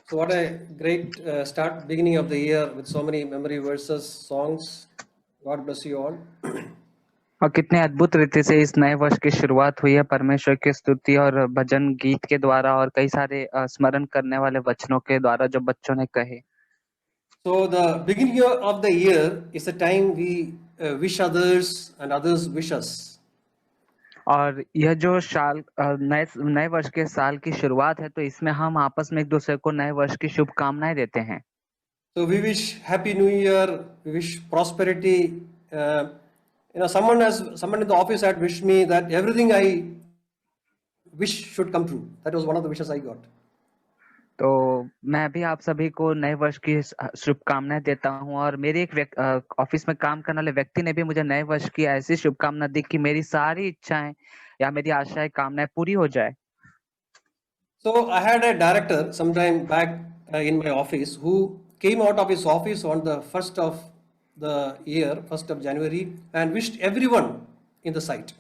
So what a great start, beginning of the year with so many memory verses, songs. God bless you all. और कितने अद्भुत रीति से इस नए वर्ष की शुरुआत हुई है परमेश्वर की स्तुति और भजन गीत के द्वारा और कई सारे स्मरण करने वाले वचनों के द्वारा जो बच्चों ने कहे। So the beginning of the year is a time we wish others and others wish us. और यह जो साल नए नए वर्ष के साल की शुरुआत है तो इसमें हम आपस में एक दूसरे को नए वर्ष की शुभकामनाएं देते हैं। So we wish Happy New Year. We wish prosperity. Someone in the office had wished me that everything I wish should come true. That was one of the wishes I got. तो मैं भी आप सभी को नए वर्ष की शुभकामनाएं देता हूं और मेरे एक ऑफिस में काम करने वाले व्यक्ति ने भी मुझे नए वर्ष की ऐसी शुभकामना दी कि मेरी सारी इच्छाएं या मेरी आशाएं कामनाएं पूरी हो जाए। So I had a director sometime back in my office who came out of his office on the 1st of the year, 1st of January, and wished everyone in the site.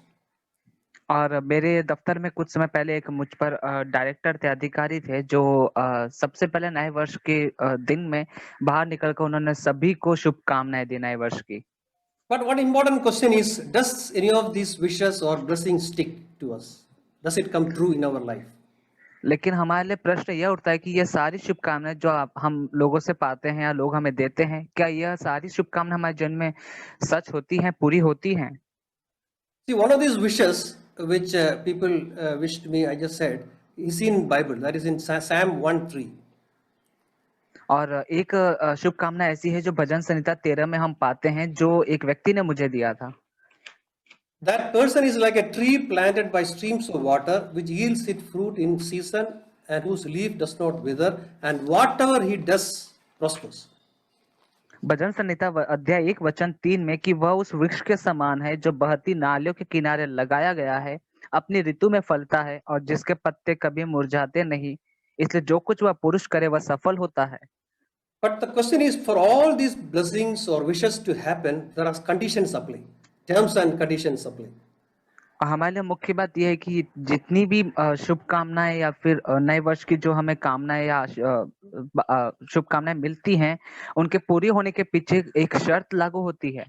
और मेरे दफ्तर में कुछ समय पहले एक मुझ पर डायरेक्टर थे, अधिकारी थे जो सबसे पहले नए वर्ष के दिन में बाहर निकलकर उन्होंने सभी को शुभकामनाएं दी नए वर्ष की। But one important question is, does any of these wishes or blessings stick to us? Does it come true in our life? लेकिन हमारे लिए प्रश्न यह उठता है कि ये सारी शुभकामनाएं जो हम लोगों से पाते हैं या लोग हमें देते हैं, क्या यह सारी शुभकामनाएं हमारे जीवन में सच होती हैं, पूरी होती हैं? See, one of these wishes which people wished me, I just said, is in Bible. That is in Psalm 1:3. और एक शुभकामना ऐसी है जो भजन संहिता 13 में हम पाते हैं जो एक व्यक्ति ने मुझे दिया था। That person is like a tree planted by streams of water, which yields its fruit in season, and whose leaf does not wither, and whatever he does prospers. भजन संहिता अध्याय 1 वचन 3 में कि वह उस वृक्ष के समान है जो बहती नालियों के किनारे लगाया गया है, अपनी ऋतु में फलता है और जिसके पत्ते कभी मुरझाते नहीं, इसलिए जो कुछ वह पुरुष करे वह सफल होता है। But the question is, for all these blessings or wishes to happen, there are conditions apply, terms and conditions apply. हमारे लिए मुख्य बात यह है कि जितनी भी शुभकामनाएं या फिर नए वर्ष की जो हमें कामनाएं या शुभकामनाएं मिलती हैं, उनके पूरी होने के पीछे एक शर्त लागू होती है।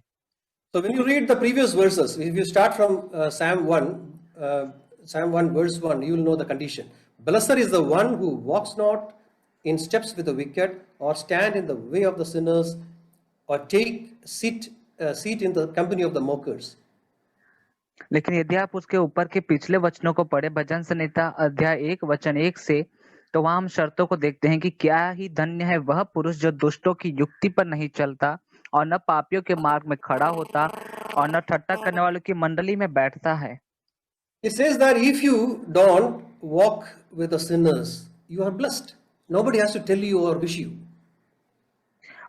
So when you read the previous verses, if you start from Psalm 1 verse 1, you will know the condition. Blessed is the one who walks not in steps with the wicked, or stand in the way of the sinners, or take seat in the company of the mockers. लेकिन यदि आप उसके ऊपर के पिछले वचनों को पढ़े, भजन संहिता अध्याय 1 वचन 1 से, तो वहां हम शर्तों को देखते हैं कि क्या ही धन्य है वह पुरुष जो दुष्टों की युक्ति पर नहीं चलता और न पापियों के मार्ग में खड़ा होता और न ठट्टा करने वालों की मंडली में बैठता है। It says that if you don't walk with the sinners, you are blessed. Nobody has to tell you or wish you.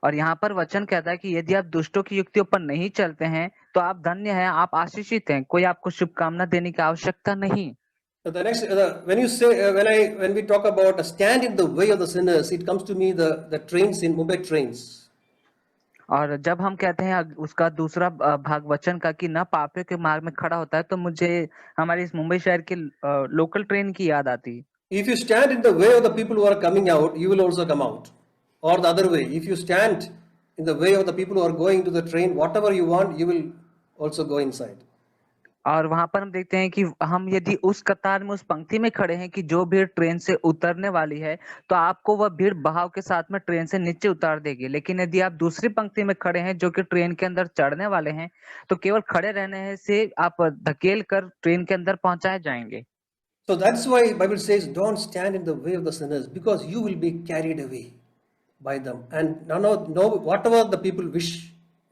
और यहाँ पर वचन कहता है कि यदि आप दुष्टों की युक्तियों पर नहीं चलते हैं तो आप धन्य हैं, आप आशीषित हैं, कोई आपको शुभकामना देने की आवश्यकता नहीं। So the next, when you say, when we talk about a stand in the way of the sinners, it comes to me the trains in Mumbai trains. और जब हम कहते हैं उसका दूसरा भाग वचन का कि न पापियों के मार्ग में खड़ा होता है, तो मुझे हमारे इस मुंबई शहर के लोकल ट्रेन की याद आती है। If you stand in the way of the people who are coming out, you will also come out. Or the other way, if you stand in the way of the people who are going to the train, whatever you want, you will also go inside. और वहां पर हम देखते हैं कि हम यदि उस कतार में, उस पंक्ति में खड़े हैं कि जो भीड़ ट्रेन से उतरने वाली है, तो आपको वह भीड़ बहाव के साथ में ट्रेन से नीचे उतार देगी। लेकिन यदि आप दूसरी पंक्ति में खड़े हैं जो कि ट्रेन के अंदर चढ़ने वाले हैं, तो केवल खड़े रहने से आप धकेल कर ट्रेन के अंदर पहुंचाए जाएंगे। So that's why Bible says, don't stand in the way of the sinners, because you will be carried away by them, and no, whatever the people wish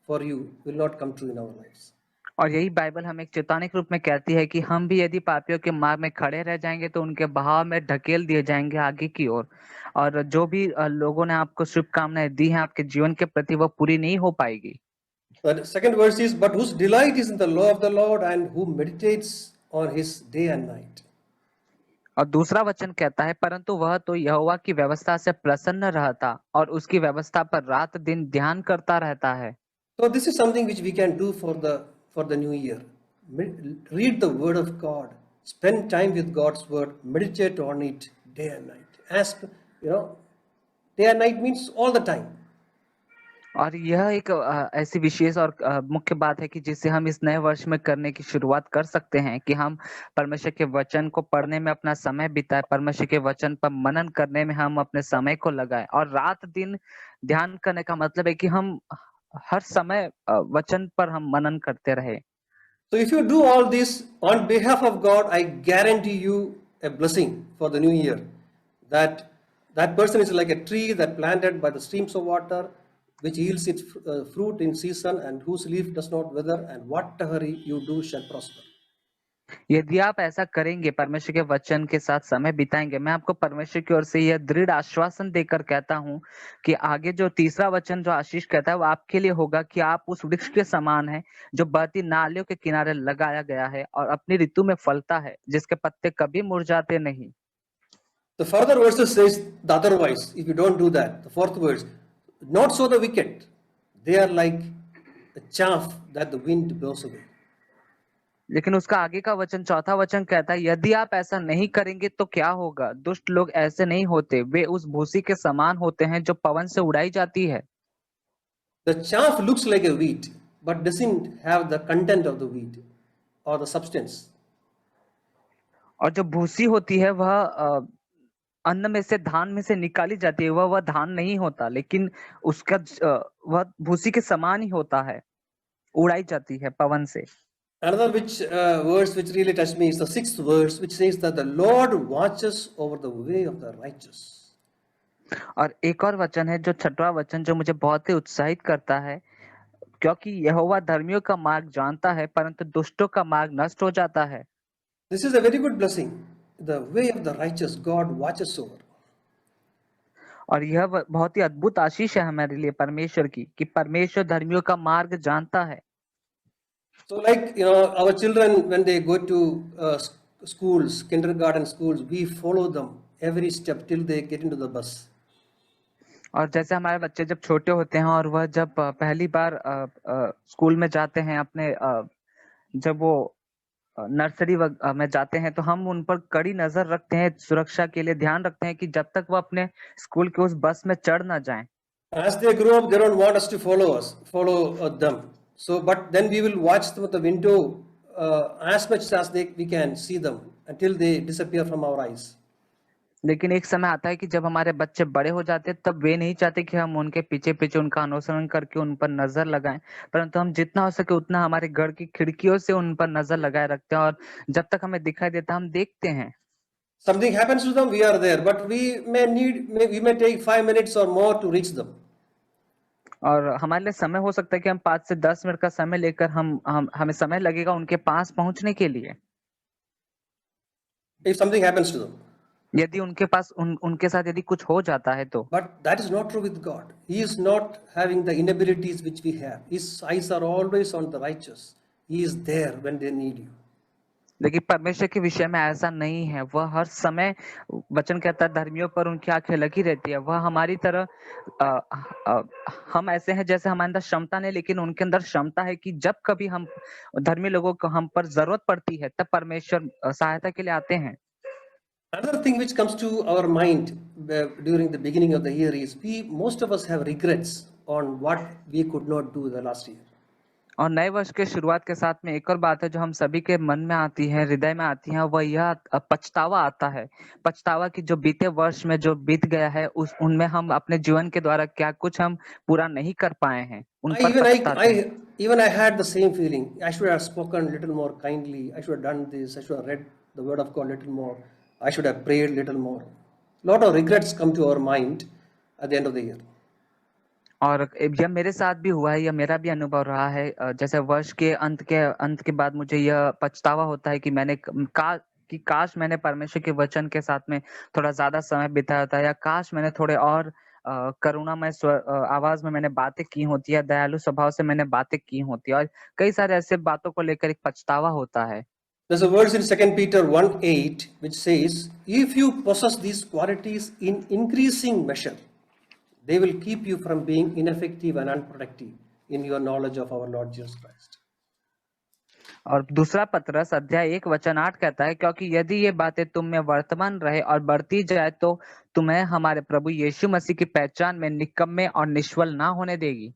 for you will not come true in our lives. और यही Bible हमें एक चेतावनी के रूप में कहती है कि हम भी यदि पापियों के मार्ग में खड़े रह जाएंगे तो उनके बहाव में ढकेल दिए जाएंगे आगे की ओर, और जो भी लोगों ने आपको शुभकामनाएं दी हैं आपके जीवन के प्रति, वह पूरी नहीं हो पाएगी। The second verse is, but whose delight is in the law of the Lord, and who meditates on his day and night. और दूसरा वचन कहता है, परंतु वह तो यहोवा की व्यवस्था से प्रसन्न रहता और उसकी व्यवस्था पर रात दिन ध्यान करता रहता है। So this is something which we can do for the new year. Read the word of God, spend time with God's word, meditate on it day and night. Ask, Day and night means all the time. और यह एक ऐसी विशेष और मुख्य बात है कि जिसे हम इस नए वर्ष में करने की शुरुआत कर सकते हैं कि हम परमेश्वर के वचन को पढ़ने में अपना समय बिताएं, परमेश्वर के वचन पर मनन करने में हम अपने समय को लगाएं और रात दिन ध्यान करने का मतलब है कि हम हर समय वचन पर हम मनन करते रहे। So if you do all this on behalf of God, I guarantee you a blessing for the new year. That person is like a tree that planted by the streams of water, which yields its fruit in season, and whose leaf does not wither, and whatever you do shall prosper. यदि आप ऐसा करेंगे, परमेश्वर के वचन के साथ समय बिताएंगे, मैं आपको परमेश्वर की ओर से यह दृढ़ आश्वासन देकर कहता हूं कि आगे जो तीसरा वचन जो आशीष कहता है वो आपके लिए होगा कि आप उस वृक्ष के समान हैं जो बहती नालियों के किनारे लगाया गया है और अपनी ऋतु में फलता है, जिसके पत्ते कभी मुरझाते नहीं। The further verses says the otherwise, if you don't do that. The fourth verse, not so the wicked. They are like a chaff that the wind blows away. लेकिन उसका आगे का वचन, चौथा वचन कहता है, यदि आप ऐसा नहीं करेंगे तो क्या होगा? दुष्ट लोग ऐसे नहीं होते, वे उस भूसी के समान होते हैं जो पवन से उड़ाई जाती है। The chaff looks like a wheat, but doesn't have the content of the wheat or the substance. और जो भूसी होती है वह अन्न में से, धान में से निकाली जाती है, वह धान नहीं होता, लेकिन उसका वह भूसी के समान ही होता है, उड़ाई जाती है पवन से। Another verse which really touched me is the sixth verse, which says that the Lord watches over the way of the righteous. और एक और वचन है जो छठवां वचन जो मुझे बहुत ही उत्साहित करता है, क्योंकि यहोवा धर्मियों का मार्ग जानता है परंतु दुष्टों का मार्ग नष्ट हो जाता है। This is a very good blessing. The way of the righteous, God watches over. और यह बहुत ही अद्भुत आशीष है हमारे लिए परमेश्वर की कि परमेश्वर धर्मियों का मार्ग जानता है। So like, our children, when they go to schools, kindergarten schools, we follow them every step till they get into the bus. और जैसे हमारे बच्चे जब छोटे होते हैं और वह जब पहली बार स्कूल में जाते हैं, अपने जब वो नर्सरी में जाते हैं, तो हम उन पर कड़ी नजर रखते हैं, सुरक्षा के लिए ध्यान रखते हैं कि जब तक वो अपने स्कूल के उस बस में चढ़ ना जाएं। As they grow up, they don't want us to follow them. So, but then we will watch them at the window as much as we can see them until they disappear from our eyes. लेकिन एक समय आता है कि जब हमारे बच्चे बड़े हो जाते हैं, तब वे नहीं चाहते कि हम उनके पीछे पीछे उनका अनुसरण करके उन पर नजर लगाएं, परंतु हम जितना हो सके उतना हमारे घर की खिड़कियों से उन पर नजर लगाए रखते हैं और जब तक हमें दिखाई देता हम देखते हैं। Something happens to them, we are there, but we may take 5 minutes or more to reach them. और हमारे लिए समय हो सकता है कि हम 5 से 10 मिनट का समय लेकर हमें समय लगेगा उनके पास पहुंचने के लिए। If something happens to them. यदि उनके पास उनके साथ यदि कुछ हो जाता है तो। But that is not true with God. He is not having the inabilities which we have. His eyes are always on the righteous. He is there when they need you. लेकिन परमेश्वर के विषय में ऐसा नहीं है, वह हर समय, वचन कहता है, धर्मियों पर उनकी आंखें लगी रहती है। वह हमारी तरह हम ऐसे हैं जैसे हमारे अंदर क्षमता नहीं, लेकिन उनके अंदर क्षमता है कि जब कभी हम धर्मी लोगों को हम पर जरूरत पड़ती है तब परमेश्वर सहायता के लिए आते हैं। Another thing which comes to our mind during the beginning of the year is most of us have regrets on what we could not do the last year. और नए वर्ष के शुरुआत के साथ में एक और बात है जो हम सभी के मन में आती है, हृदय में आती है, वह यह पछतावा आता है। पछतावा कि जो बीते वर्ष में जो बीत गया है उनमें हम अपने जीवन के द्वारा क्या कुछ हम पूरा नहीं कर पाए हैं, उन पर पछताते हैं। Even I had the same feeling. I should have spoken little more kindly. I should have done this. I should have read the word of God little more. I should have prayed little more. Lot of regrets come to our mind at the end of the year. और यह मेरे साथ भी हुआ है, यह मेरा भी अनुभव रहा है। जैसे वर्ष के अंत के बाद मुझे यह पछतावा होता है कि काश मैंने परमेश्वर के वचन के साथ में थोड़ा ज्यादा समय बिताया था, या काश मैंने थोड़े और करुणामय आवाज में मैंने बातें की होती, या दयालु स्वभाव से मैंने बातें की होती, और कई सारे ऐसे बातों को लेकर एक पछतावा होता है। There's a verse in 2 Peter 1:8 which says, if you possess these qualities in increasing measure, they will keep you from being ineffective and unproductive in your knowledge of our Lord Jesus Christ. और दूसरा पत्रस अध्याय 1 वचन 8 कहता है, क्योंकि यदि ये बातें तुम में वर्तमान रहे और बढ़ती जाए तो तुम्हें हमारे प्रभु यीशु मसीह की पहचान में निकम्मे और निष्फल ना होने देगी।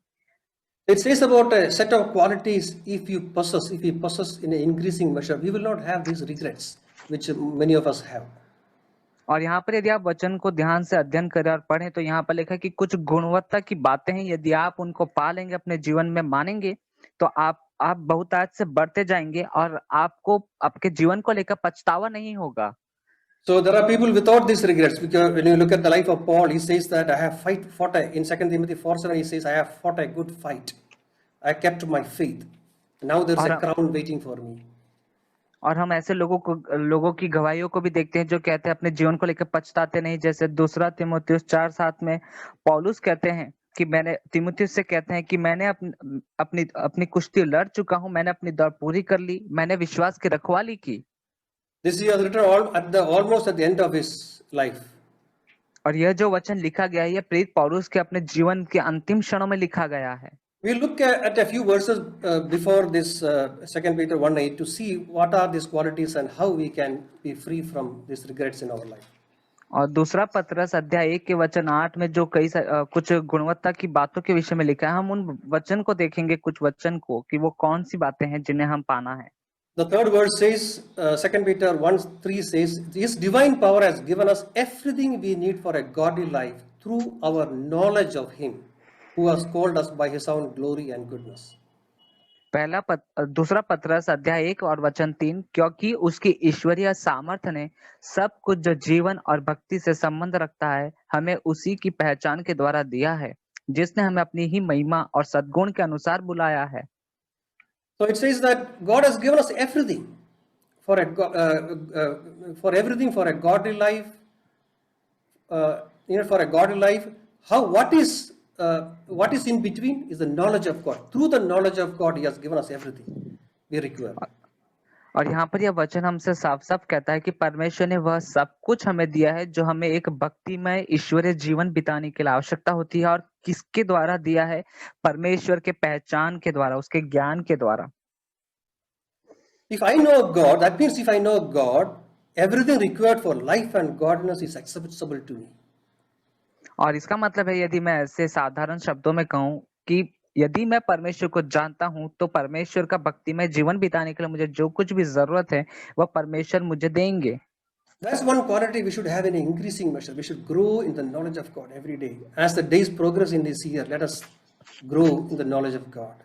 It says about a set of qualities if we possess in an increasing measure, we will not have these regrets which many of us have. और यहाँ पर यदि आप वचन को ध्यान से अध्ययन करें और पढ़ें तो यहाँ पर लिखा है कि कुछ गुणवत्ता की बातें हैं, यदि आप उनको पालेंगे, अपने जीवन में मानेंगे, तो आप बहुतायत से बढ़ते जाएंगे और आपको आपके जीवन को लेकर पछतावा नहीं होगा। So there are people without these regrets, because when you look at the life of Paul, he says that I have fought in 2 Timothy 4:7, he says, I have fought a good fight. I kept my faith. Now there's a और crown waiting for me. और हम ऐसे लोगों की गवाहियों को भी देखते हैं जो कहते हैं अपने जीवन को लेकर पछताते नहीं, जैसे दूसरा तीमुथियुस 4:7 में पौलुस कहते हैं कि मैंने तीमुथियुस से कहते हैं कि मैंने अपनी अपनी कुश्ती लड़ चुका हूं, मैंने अपनी दौड़ पूरी कर ली, मैंने विश्वास की रखवाली की। This he has written almost at the end of his life. और यह जो वचन लिखा गया है, यह प्रेरित पौलुस के अपने जीवन के अंतिम क्षणों में लिखा गया है। We'll look at a few verses before this 2 Peter 1:8 to see what are these qualities and how we can be free from these regrets in our life. और दूसरा पत्रस अध्याय 1 के वचन 8 में जो कुछ गुणवत्ता की बातों के विषय में लिखा है, हम उन वचन को देखेंगे, कुछ वचन को, कि वो कौन सी बातें हैं जिन्हें हम पाना है। The third verse says, 2 Peter 1:3 says, His divine power has given us everything we need for a godly life through our knowledge of Him who has called us by His own glory and goodness. दूसरा पत्रस अध्याय 1 और वचन 3, क्योंकि उसकी ईश्वरीय सामर्थ्य ने सब कुछ जो जीवन और भक्ति से संबंध रखता है हमें उसी की पहचान के द्वारा दिया है, जिसने हमें अपनी ही महिमा और सद्गुण के अनुसार बुलाया है। So it says that God has given us everything for a godly life. For a godly life, what is in between is the knowledge of God. Through the knowledge of God, He has given us everything we require. और यहाँ पर यह वचन हमसे साफ साफ कहता है कि परमेश्वर ने वह सब कुछ हमें दिया है जो हमें एक भक्तिमय ईश्वरीय जीवन बिताने के लिए आवश्यकता होती है, और किसके द्वारा दिया है? परमेश्वर के पहचान के द्वारा, उसके ज्ञान के द्वारा। If I know God, that means if I know God, everything required for life and godliness is acceptable to me. और इसका मतलब है, यदि मैं ऐसे साधारण शब्दों में कहूँ कि यदि मैं परमेश्वर को जानता हूं तो परमेश्वर का भक्तिमय जीवन बिताने के लिए मुझे जो कुछ भी जरूरत है वह परमेश्वर मुझे देंगे। That's one quality we should have in an increasing measure. We should grow in the knowledge of God every day. As the days progress in this year, let us grow in the knowledge of God.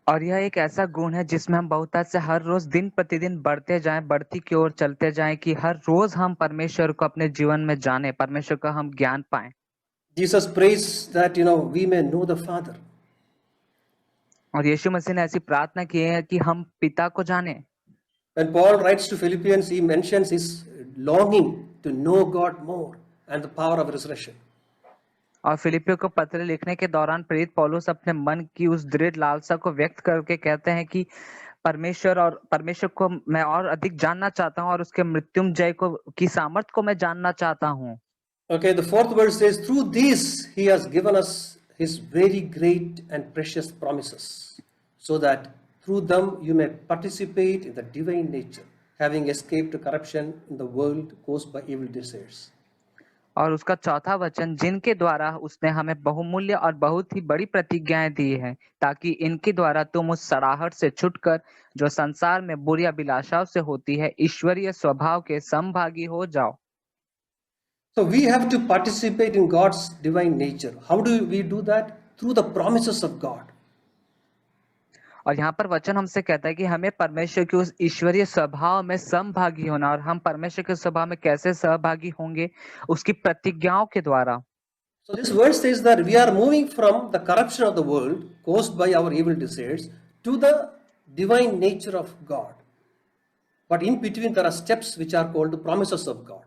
और यह एक ऐसा गुण है जिसमें हम बहुतायत से हर रोज दिन प्रतिदिन बढ़ते जाएं, बढ़ती की ओर चलते जाएं, कि हर रोज हम परमेश्वर को अपने जीवन में जाने, परमेश्वर का हम ज्ञान पाएं। Jesus prays that we may know the Father. और यीशु मसीह ने ऐसी प्रार्थना की है कि हम पिता को जाने। When Paul writes to Philippians, he mentions his longing to know God more and the power of resurrection. और फिलिपियों को पत्र लिखने के दौरान प्रेरित पौलुस अपने मन की उस दृढ़ लालसा को व्यक्त करके कहते हैं कि परमेश्वर को मैं और अधिक जानना चाहता हूं और उसके मृत्युंजय की सामर्थ को मैं जानना चाहता हूं। Okay, the fourth verse says, through this he has given us his very great and precious promises, so that through them you may participate in the divine nature, having escaped corruption in the world caused by evil desires. और उसका चौथा वचन, जिनके द्वारा उसने हमें बहुमूल्य और बहुत ही बड़ी प्रतिज्ञाएं दी हैं, ताकि इनके द्वारा तुम उस सड़ाहट से छुटकर जो संसार में बुरी अभिलाषाओं से होती है ईश्वरीय स्वभाव के समभागी हो जाओ। So we have to participate in God's divine nature. How do we do that? Through the promises of God. और यहाँ पर वचन हमसे कहता है कि हमें परमेश्वर के उस ईश्वरीय स्वभाव में समभागी होना, और हम परमेश्वर के स्वभाव में कैसे सहभागी होंगे? उसकी प्रतिज्ञाओं के द्वारा। So this verse says that we are moving from the corruption of the world caused by our evil desires to the divine nature of God. But in between there are steps which are called the promises of God.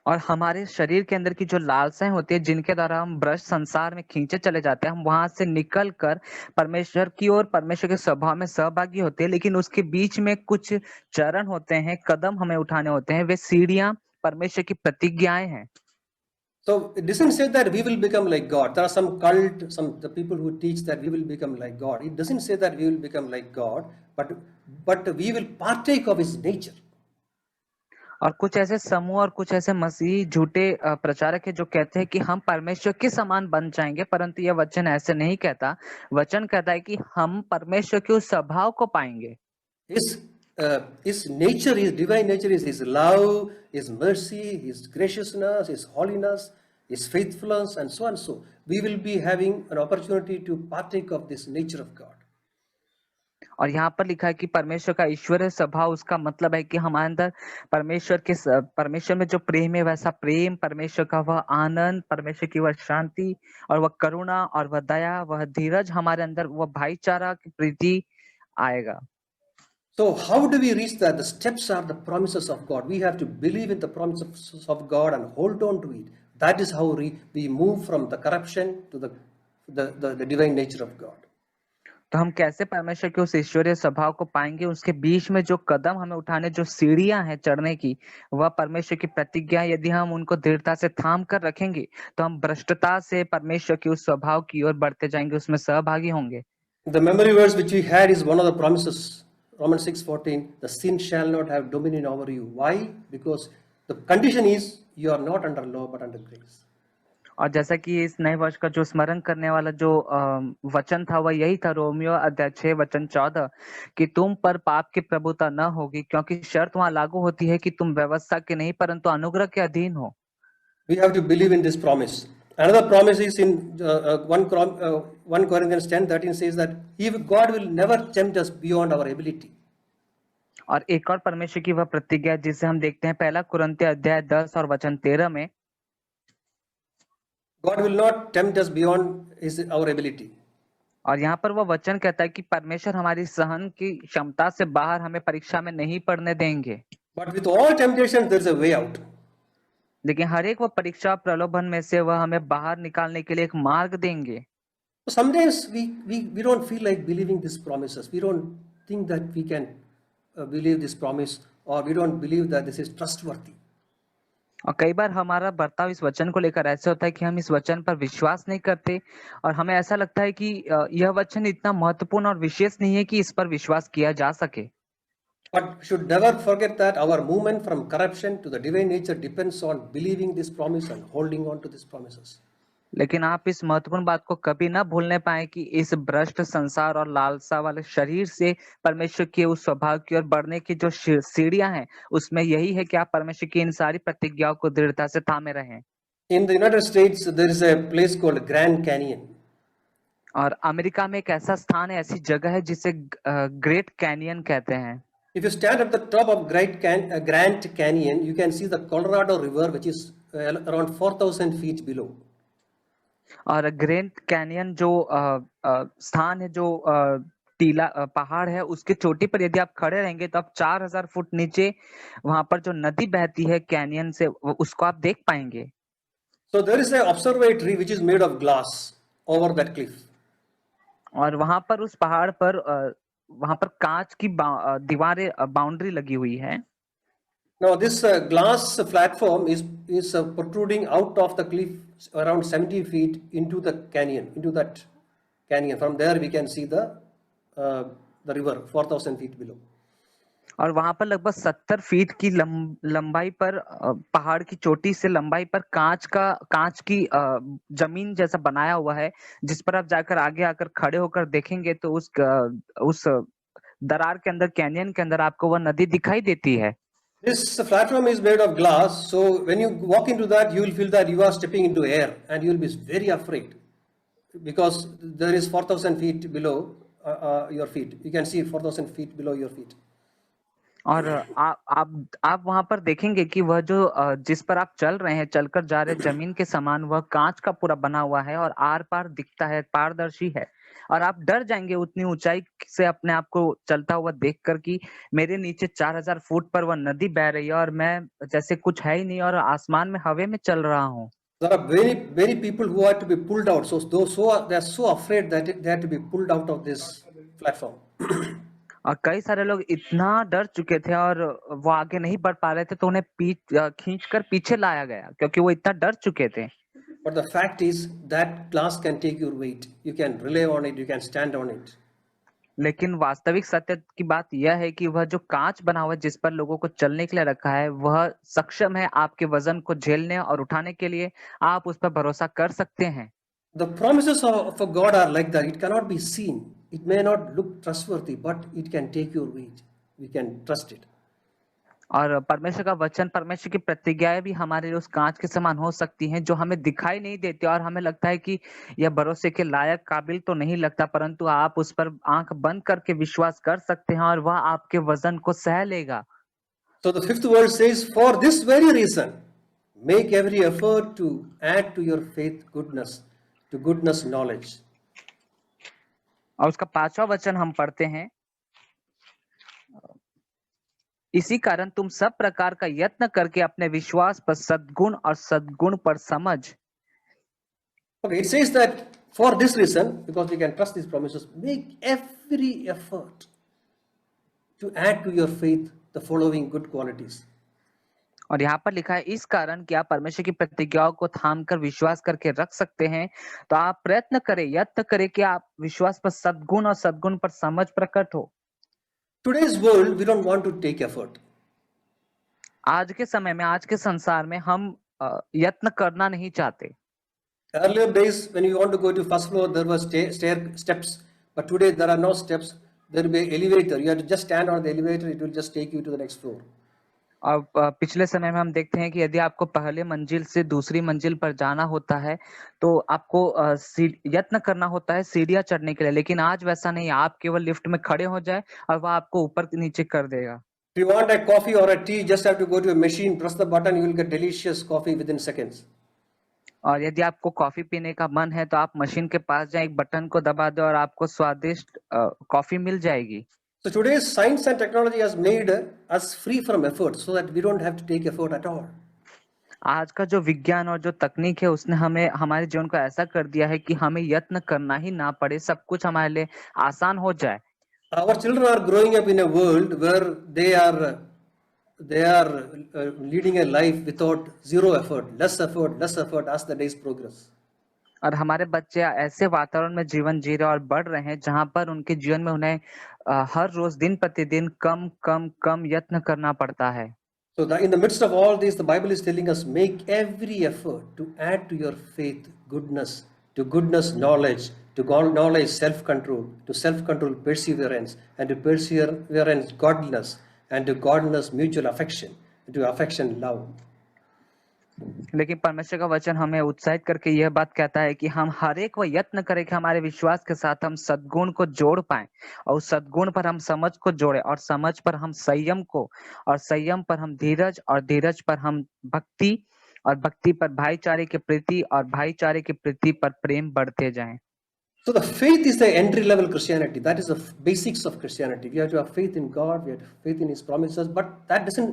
और हमारे शरीर के अंदर की जो लालसाएं होती है, जिनके द्वारा हम भ्रष्ट संसार में खींचे चले जाते हैं, हम वहां से निकल कर परमेश्वर की ओर, परमेश्वर के स्वभाव में सहभागी होते हैं। लेकिन उसके बीच में कुछ चरण होते हैं, कदम हमें उठाने होते हैं, वे सीढ़ियां परमेश्वर की प्रतिज्ञाएं हैं। So it doesn't say that we will become like God. There are some cult, the people who teach that we will become like God. It doesn't say that we will become like God, but we will partake of His nature. और कुछ ऐसे समूह और कुछ ऐसे मसीही झूठे प्रचारक है जो कहते हैं कि हम परमेश्वर के समान बन जाएंगे, परंतु यह वचन ऐसे नहीं कहता। वचन कहता है कि हम परमेश्वर के उस स्वभाव को पाएंगे। His nature, His divine nature is His love, His mercy, His graciousness, His holiness, His faithfulness, and so on. So we will be having an opportunity to partake of this nature of God. और यहाँ पर लिखा है कि परमेश्वर का ईश्वरीय स्वभाव, उसका मतलब है कि हमारे अंदर परमेश्वर में जो प्रेम है वैसा प्रेम, परमेश्वर का वह आनंद, परमेश्वर की वह शांति और वह करुणा और वह दया, वह धीरज, हमारे अंदर वह भाईचारा की प्रीति आएगा। So how do we reach that? The steps are the promises of God. We have to believe in the promises of God and hold on to it. That is how we move from the corruption to the divine nature of God. तो हम कैसे परमेश्वर के उस ईश्वरीय स्वभाव को पाएंगे? उसके बीच में जो कदम हमें उठाने, जो सीढ़ियां हैं चढ़ने की, वह परमेश्वर की प्रतिज्ञा, यदि हम उनको दृढ़ता से थाम कर रखेंगे तो हम भ्रष्टता से परमेश्वर के उस स्वभाव की ओर बढ़ते जाएंगे, उसमें सहभागी होंगे। The memory verse which we had is one of the promises, Romans 6:14, the sin shall not have dominion over you. Why? Because the condition is you are not under law but under grace. और जैसा कि इस नए वर्ष का जो स्मरण करने वाला जो वचन था वह यही था, रोमियो अध्याय 6 वचन 14, कि तुम पर पाप की प्रभुता न होगी, क्योंकि शर्त वहां लागू होती है कि तुम व्यवस्था के नहीं परंतु अनुग्रह के अधीन हो। We have to believe in this promise. Another promise is in 1 Corinthians 10:13 says that God will never tempt us beyond our ability. और एक और परमेश्वर की वह प्रतिज्ञा जिसे हम देखते हैं 1 कुरिन्थियों अध्याय 10 और वचन 13 में, God will not tempt us beyond our ability. और यहाँ पर वह वचन कहता है कि परमेश्वर हमारी सहन की क्षमता से बाहर हमें परीक्षा में नहीं पड़ने देंगे। But with all temptations there is a way out. लेकिन हर एक वह परीक्षा प्रलोभन में से वह हमें बाहर निकालने के लिए एक मार्ग देंगे। Sometimes we don't feel like believing these promises. We don't think that we can believe this promise, or we don't believe that this is trustworthy. और कई बार हमारा बर्ताव इस वचन को लेकर ऐसा होता है कि हम इस वचन पर विश्वास नहीं करते और हमें ऐसा लगता है कि यह वचन इतना महत्वपूर्ण और विशेष नहीं है कि इस पर विश्वास किया जा सके। But should never forget that our movement from corruption to the divine nature depends on believing this promise and holding on to these promises. लेकिन आप इस महत्वपूर्ण बात को कभी ना भूलने पाए कि इस भ्रष्ट संसार और लालसा वाले शरीर से परमेश्वर के उस स्वभाव की ओर बढ़ने की जो सीढ़ियां हैं, उसमें यही है कि आप परमेश्वर की इन सारी प्रतिज्ञाओं को दृढ़ता से थामे रहें। In the United States, there is a place called Grand Canyon. और अमेरिका में एक ऐसा स्थान है, ऐसी जगह है जिसे ग्रेट कैनियन कहते हैं। If you stand at the top of Grand Canyon, you can see the Colorado River, which is around 4,000 feet below. और ग्रैंड कैनियन जो स्थान है, जो टीला पहाड़ है, उसके चोटी पर यदि आप खड़े रहेंगे तो आप 4000 फुट नीचे वहां पर जो नदी बहती है कैनियन से, उसको आप देख पाएंगे। So there is an observatory which is made of glass over that cliff. और वहां पर उस पहाड़ पर वहां पर कांच की दीवारें, बाउंड्री लगी हुई है। Now this glass platform is protruding out of the cliff around 70 feet into the canyon, into that canyon. From there we can see the river 4,000 feet below. और वहां पर लगभग 70 फीट की लंबाई पर, पहाड़ की चोटी से लंबाई पर कांच की जमीन जैसा बनाया हुआ है, जिस पर आप जाकर आगे आकर खड़े होकर देखेंगे तो उस दरार के अंदर, कैनियन के अंदर आपको वह नदी दिखाई देती है। This platform is made of glass, so when you walk into that, you will feel that you are stepping into air, and you will be very afraid because there is 4,000 feet below your feet. You can see 4,000 feet below your feet. और आप वहां पर देखेंगे कि वह जो जिस पर आप चल रहे हैं, चलकर जा रहे जमीन के समान, वह कांच का पूरा बना हुआ है और आर पार दिखता है, पारदर्शी है, और आप डर जाएंगे उतनी ऊंचाई से अपने आप को चलता हुआ देखकर कि मेरे नीचे 4000 फुट पर वह नदी बह रही है और मैं जैसे कुछ है ही नहीं और आसमान में हवा में चल रहा हूँ। There are very people who are to be pulled out. So they are so afraid that they have to be pulled out of this platform. और कई सारे लोग इतना डर चुके थे और वो आगे नहीं बढ़ पा रहे थे, तो उन्हें खींचकर पीछे लाया गया क्योंकि वो इतना डर चुके थे। But the fact is that glass can take your weight. You can rely on it, you can stand on it. लेकिन वास्तविक सत्य की बात यह है कि वह जो कांच बना हुआ है जिस पर लोगों को चलने के लिए रखा है, वह सक्षम है आपके वजन को झेलने और उठाने के लिए। आप उस पर भरोसा कर सकते हैं। The promises of God are like that. It cannot be seen. It may not look trustworthy, but it can take your weight. We can trust it. और परमेश्वर का वचन, परमेश्वर की प्रतिज्ञाएं भी हमारे उस कांच के समान हो सकती हैं जो हमें दिखाई नहीं देती और हमें लगता है कि यह भरोसे के लायक काबिल तो नहीं लगता, परंतु आप उस पर आंख बंद करके विश्वास कर सकते हैं और वह आपके वजन को सह लेगा। So the fifth verse says, for this very reason, make every effort to add to your faith goodness, to goodness knowledge. और उसका 5वां वचन हम पढ़ते हैं, इसी कारण तुम सब प्रकार का यत्न करके अपने विश्वास पर सद्गुण और सद्गुण पर समझ। Okay, it says that for this reason, because we can trust these promises, make every effort to add to your faith the following good qualities. और यहाँ पर लिखा है, इस कारण कि आप परमेश्वर की प्रतिज्ञाओं को थाम कर विश्वास करके रख सकते हैं, तो आप प्रयत्न करें, यत्न करें कि आप विश्वास पर सद्गुण और सद्गुण पर समझ प्रकट हो। Today's world, we don't want to take effort. आज के समय में, आज के संसार में हम यत्न करना नहीं चाहते। Earlier days, when you want to go to first floor, there was steps, but today there are no steps. There will be an elevator. You have to just stand on the elevator. It will just take you to the next floor. अब पिछले समय में हम देखते हैं कि यदि आपको पहले मंजिल से दूसरी मंजिल पर जाना होता है, तो आपको यत्न करना होता है सीढ़ियां चढ़ने के लिए, लेकिन आज वैसा नहीं है। आप केवल लिफ्ट में खड़े हो जाए और वह आपको ऊपर नीचे कर देगा। If you want a coffee or a tea, just have to go to a machine, press the button, you will get delicious coffee within seconds. और यदि आपको कॉफी पीने का मन है तो आप मशीन के पास जाए, एक बटन को दबा दो और आपको स्वादिष्ट कॉफी मिल जाएगी। So today's science and technology has made us free from effort so that we don't have to take effort at all. आज का जो विज्ञान और जो तकनीक है उसने हमें, हमारे जीवन को ऐसा कर दिया है कि हमें यत्न करना ही ना पड़े, सब कुछ हमारे लिए आसान हो जाए। Our children are growing up in a world where they are leading a life without zero effort, less effort as the days progress. और हमारे बच्चे ऐसे वातावरण में जीवन जी रहे और बढ़ रहे हैं जहां पर उनके जीवन में उन्हें हर रोज दिन प्रतिदिन कम कम कम यत्न करना पड़ता है। So in the midst of all this, the Bible is telling us, make every effort to add to your faith goodness, to goodness knowledge, to knowledge self-control, to self-control perseverance, and to perseverance godliness, and to godliness mutual affection, and to affection love. लेकिन परमेश्वर का वचन हमें उत्साहित करके यह बात कहता है कि हम हर एक वो यत्न करें कि हमारे विश्वास के साथ हम सद्गुण को जोड़ पाएं, और उस सद्गुण पर हम समझ को जोड़े, और समझ पर हम संयम को, और संयम पर हम धीरज, और धीरज पर हम भक्ति, और भक्ति पर भाईचारे के प्रति, और भाईचारे के प्रति पर प्रेम बढ़ते जाएं। So the faith is the entry level Christianity. That is the basics of Christianity. We have to have faith in God, we have to have faith in His promises, but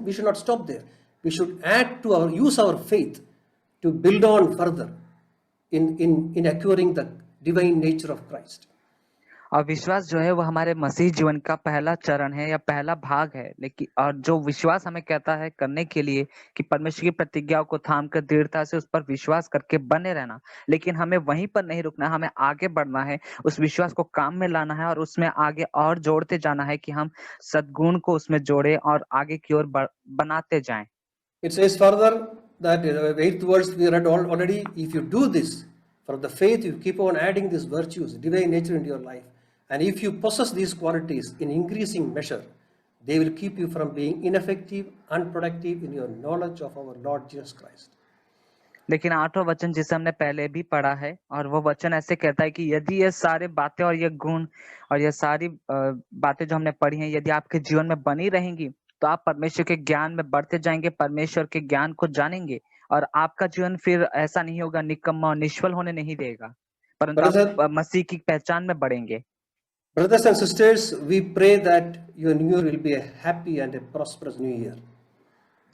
we should not stop there. We should use our faith to build on further in acquiring the divine nature of Christ. और विश्वास जो है वो हमारे मसीह जीवन का पहला चरण है या पहला भाग है, लेकिन और जो विश्वास हमें कहता है करने के लिए कि परमेश्वर की प्रतिज्ञाओं को थाम कर दृढ़ता से उस पर विश्वास करके बने रहना, लेकिन हमें वहीं पर नहीं रुकना, हमें आगे बढ़ना है, उस विश्वास को काम में लाना है और उसमें आगे और जोड़ते जाना है कि हम सद्गुण को उसमें जोड़े और आगे की ओर बनाते जाएं। It says further that 8th verse we read already, if you do this, for the faith you keep on adding these virtues, divine nature into your life, and if you possess these qualities in increasing measure, they will keep you from being ineffective, unproductive in your knowledge of our Lord Jesus Christ. लेकिन 8वां वचन जिसे हमने पहले भी पढ़ा है, और वो वचन ऐसे कहता है कि यदि ये सारे बातें और ये गुण और ये सारी बातें जो हमने पढ़ी हैं, यदि आपके जीवन में बनी रहेंगी, तो आप परमेश्वर के ज्ञान में बढ़ते जाएंगे, परमेश्वर के ज्ञान को जानेंगे, और आपका जीवन फिर ऐसा नहीं होगा, निकम्मा और निष्फल होने नहीं देगा, परंतु आप मसीह की पहचान में बढ़ेंगे। Brothers and sisters, we pray that your new year will be a happy and a prosperous new year.